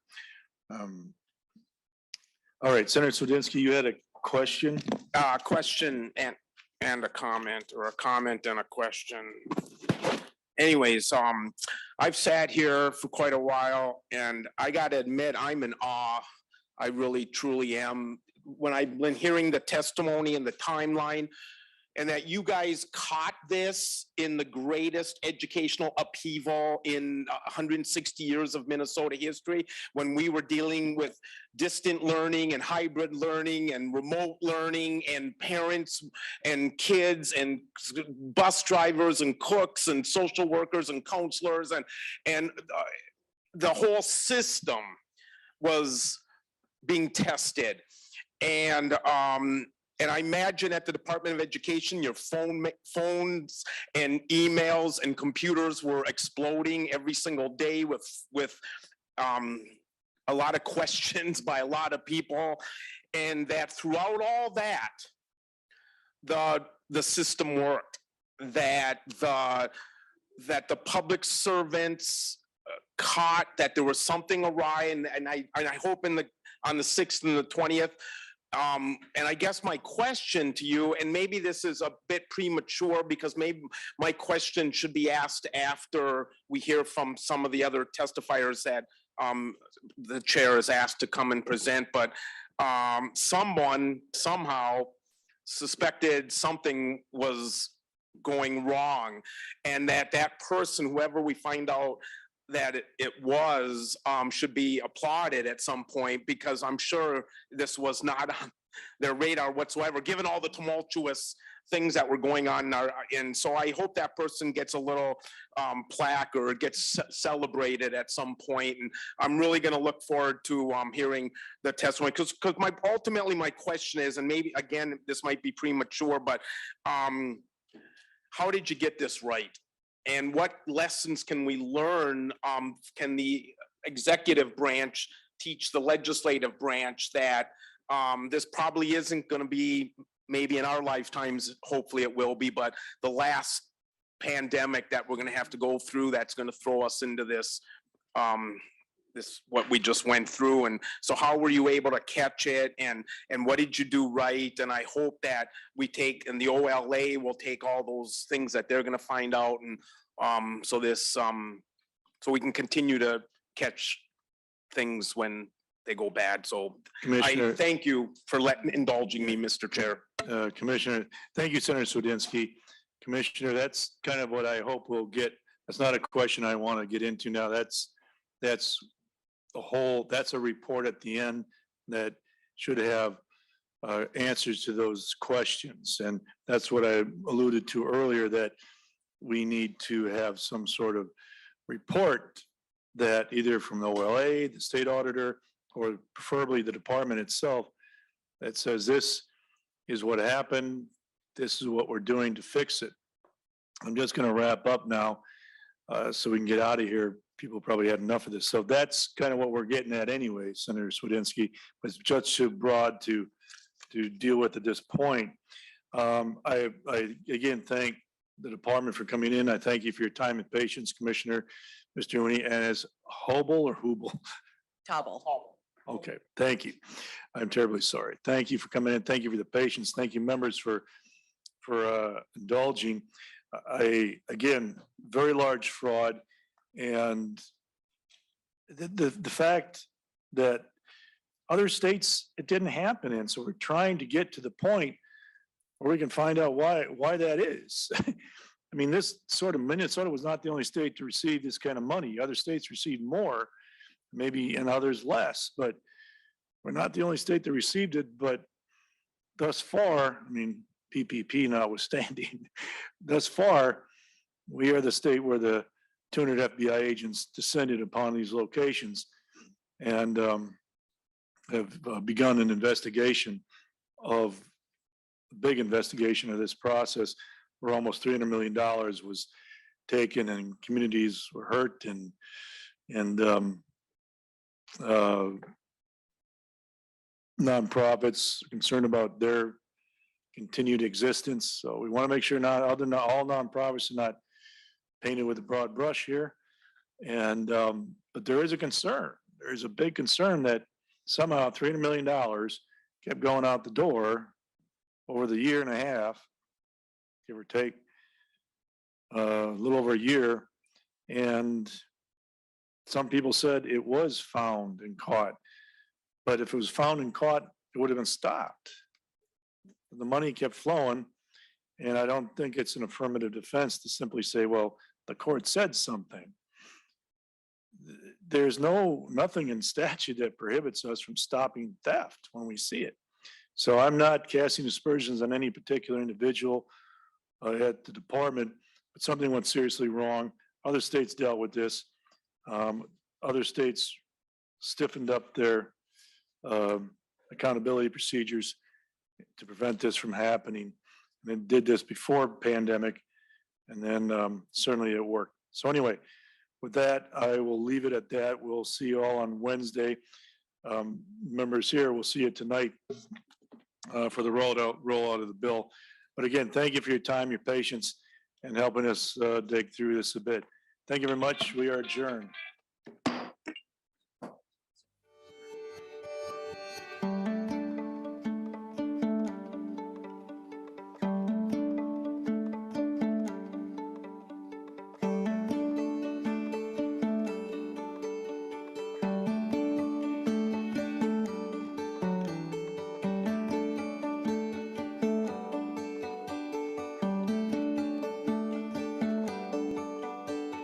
All right, Senator Swedinsky, you had a question? Question and a comment, or a comment and a question. Anyways, I've sat here for quite a while, and I gotta admit, I'm in awe. I really, truly am. When I've been hearing the testimony and the timeline, and that you guys caught this in the greatest educational upheaval in 160 years of Minnesota history, when we were dealing with distant learning and hybrid learning and remote learning and parents and kids and bus drivers and cooks and social workers and counselors and the whole system was being tested. And I imagine at the Department of Education, your phones and emails and computers were exploding every single day with a lot of questions by a lot of people, and that throughout all that, the system worked. That the public servants caught that there was something awry, and I hope on the 6th and the 20th. And I guess my question to you, and maybe this is a bit premature because maybe my question should be asked after we hear from some of the other testifiers that the chair is asked to come and present, but someone somehow suspected something was going wrong, and that person, whoever we find out that it was, should be applauded at some point, because I'm sure this was not on their radar whatsoever, given all the tumultuous things that were going on. And so I hope that person gets a little plaque or gets celebrated at some point. And I'm really going to look forward to hearing the testimony, because ultimately my question is, and maybe again, this might be premature, but how did you get this right? And what lessons can we learn? Can the executive branch teach the legislative branch that this probably isn't going to be maybe in our lifetimes, hopefully it will be, but the last pandemic that we're gonna have to go through, that's gonna throw us into this, what we just went through. And so how were you able to catch it, and what did you do right? And I hope that we take, and the OLA will take all those things that they're gonna find out, and so we can continue to catch things when they go bad. So I Commissioner, thank you for indulging me, Mr. Chair. Commissioner, thank you, Senator Swedinsky. Commissioner, that's kind of what I hope we'll get. That's not a question I want to get into now. That's that's a report at the end that should have answers to those questions. And that's what I alluded to earlier, that we need to have some sort of report that either from the OLA, the state auditor, or preferably the department itself, that says this is what happened, this is what we're doing to fix it. I'm just going to wrap up now so we can get out of here. People probably had enough of this. So that's kind of what we're getting at anyway, Senator Swedinsky, but it's just too broad to deal with at this point. I again thank the department for coming in. I thank you for your time and patience, Commissioner, Mr. Rooney, and as Hobel or Hubel? Tobble. Okay, thank you. I'm terribly sorry. Thank you for coming in. Thank you for the patience. Thank you, members, for indulging. Again, very large fraud, and the fact that other states it didn't happen in. So we're trying to get to the point where we can find out why that is. I mean, this sort of Minnesota was not the only state to receive this kind of money. Other states received more, maybe, and others less, but we're not the only state that received it. But thus far, I mean, PPP notwithstanding, thus far, we are the state where the 200 FBI agents descended upon these locations and have begun an investigation of a big investigation of this process, where almost $300 million was taken and communities were hurt, and nonprofits are concerned about their continued existence. So we want to make sure all nonprofits are not painted with a broad brush here. And but there is a concern. There is a big concern that somehow $300 million kept going out the door over the year and a half, give or take, a little over a year. And some people said it was found and caught. But if it was found and caught, it would have been stopped. The money kept flowing. And I don't think it's an affirmative defense to simply say, well, the court said something. There's nothing in statute that prohibits us from stopping theft when we see it. So I'm not casting aspersions on any particular individual at the department, but something went seriously wrong. Other states dealt with this. Other states stiffened up their accountability procedures to prevent this from happening. And then did this before pandemic, and then certainly it worked. So anyway, with that, I will leave it at that. We'll see you all on Wednesday. Members here, we'll see you tonight for the rollout of the bill. But again, thank you for your time, your patience, and helping us dig through this a bit. Thank you very much. We are adjourned.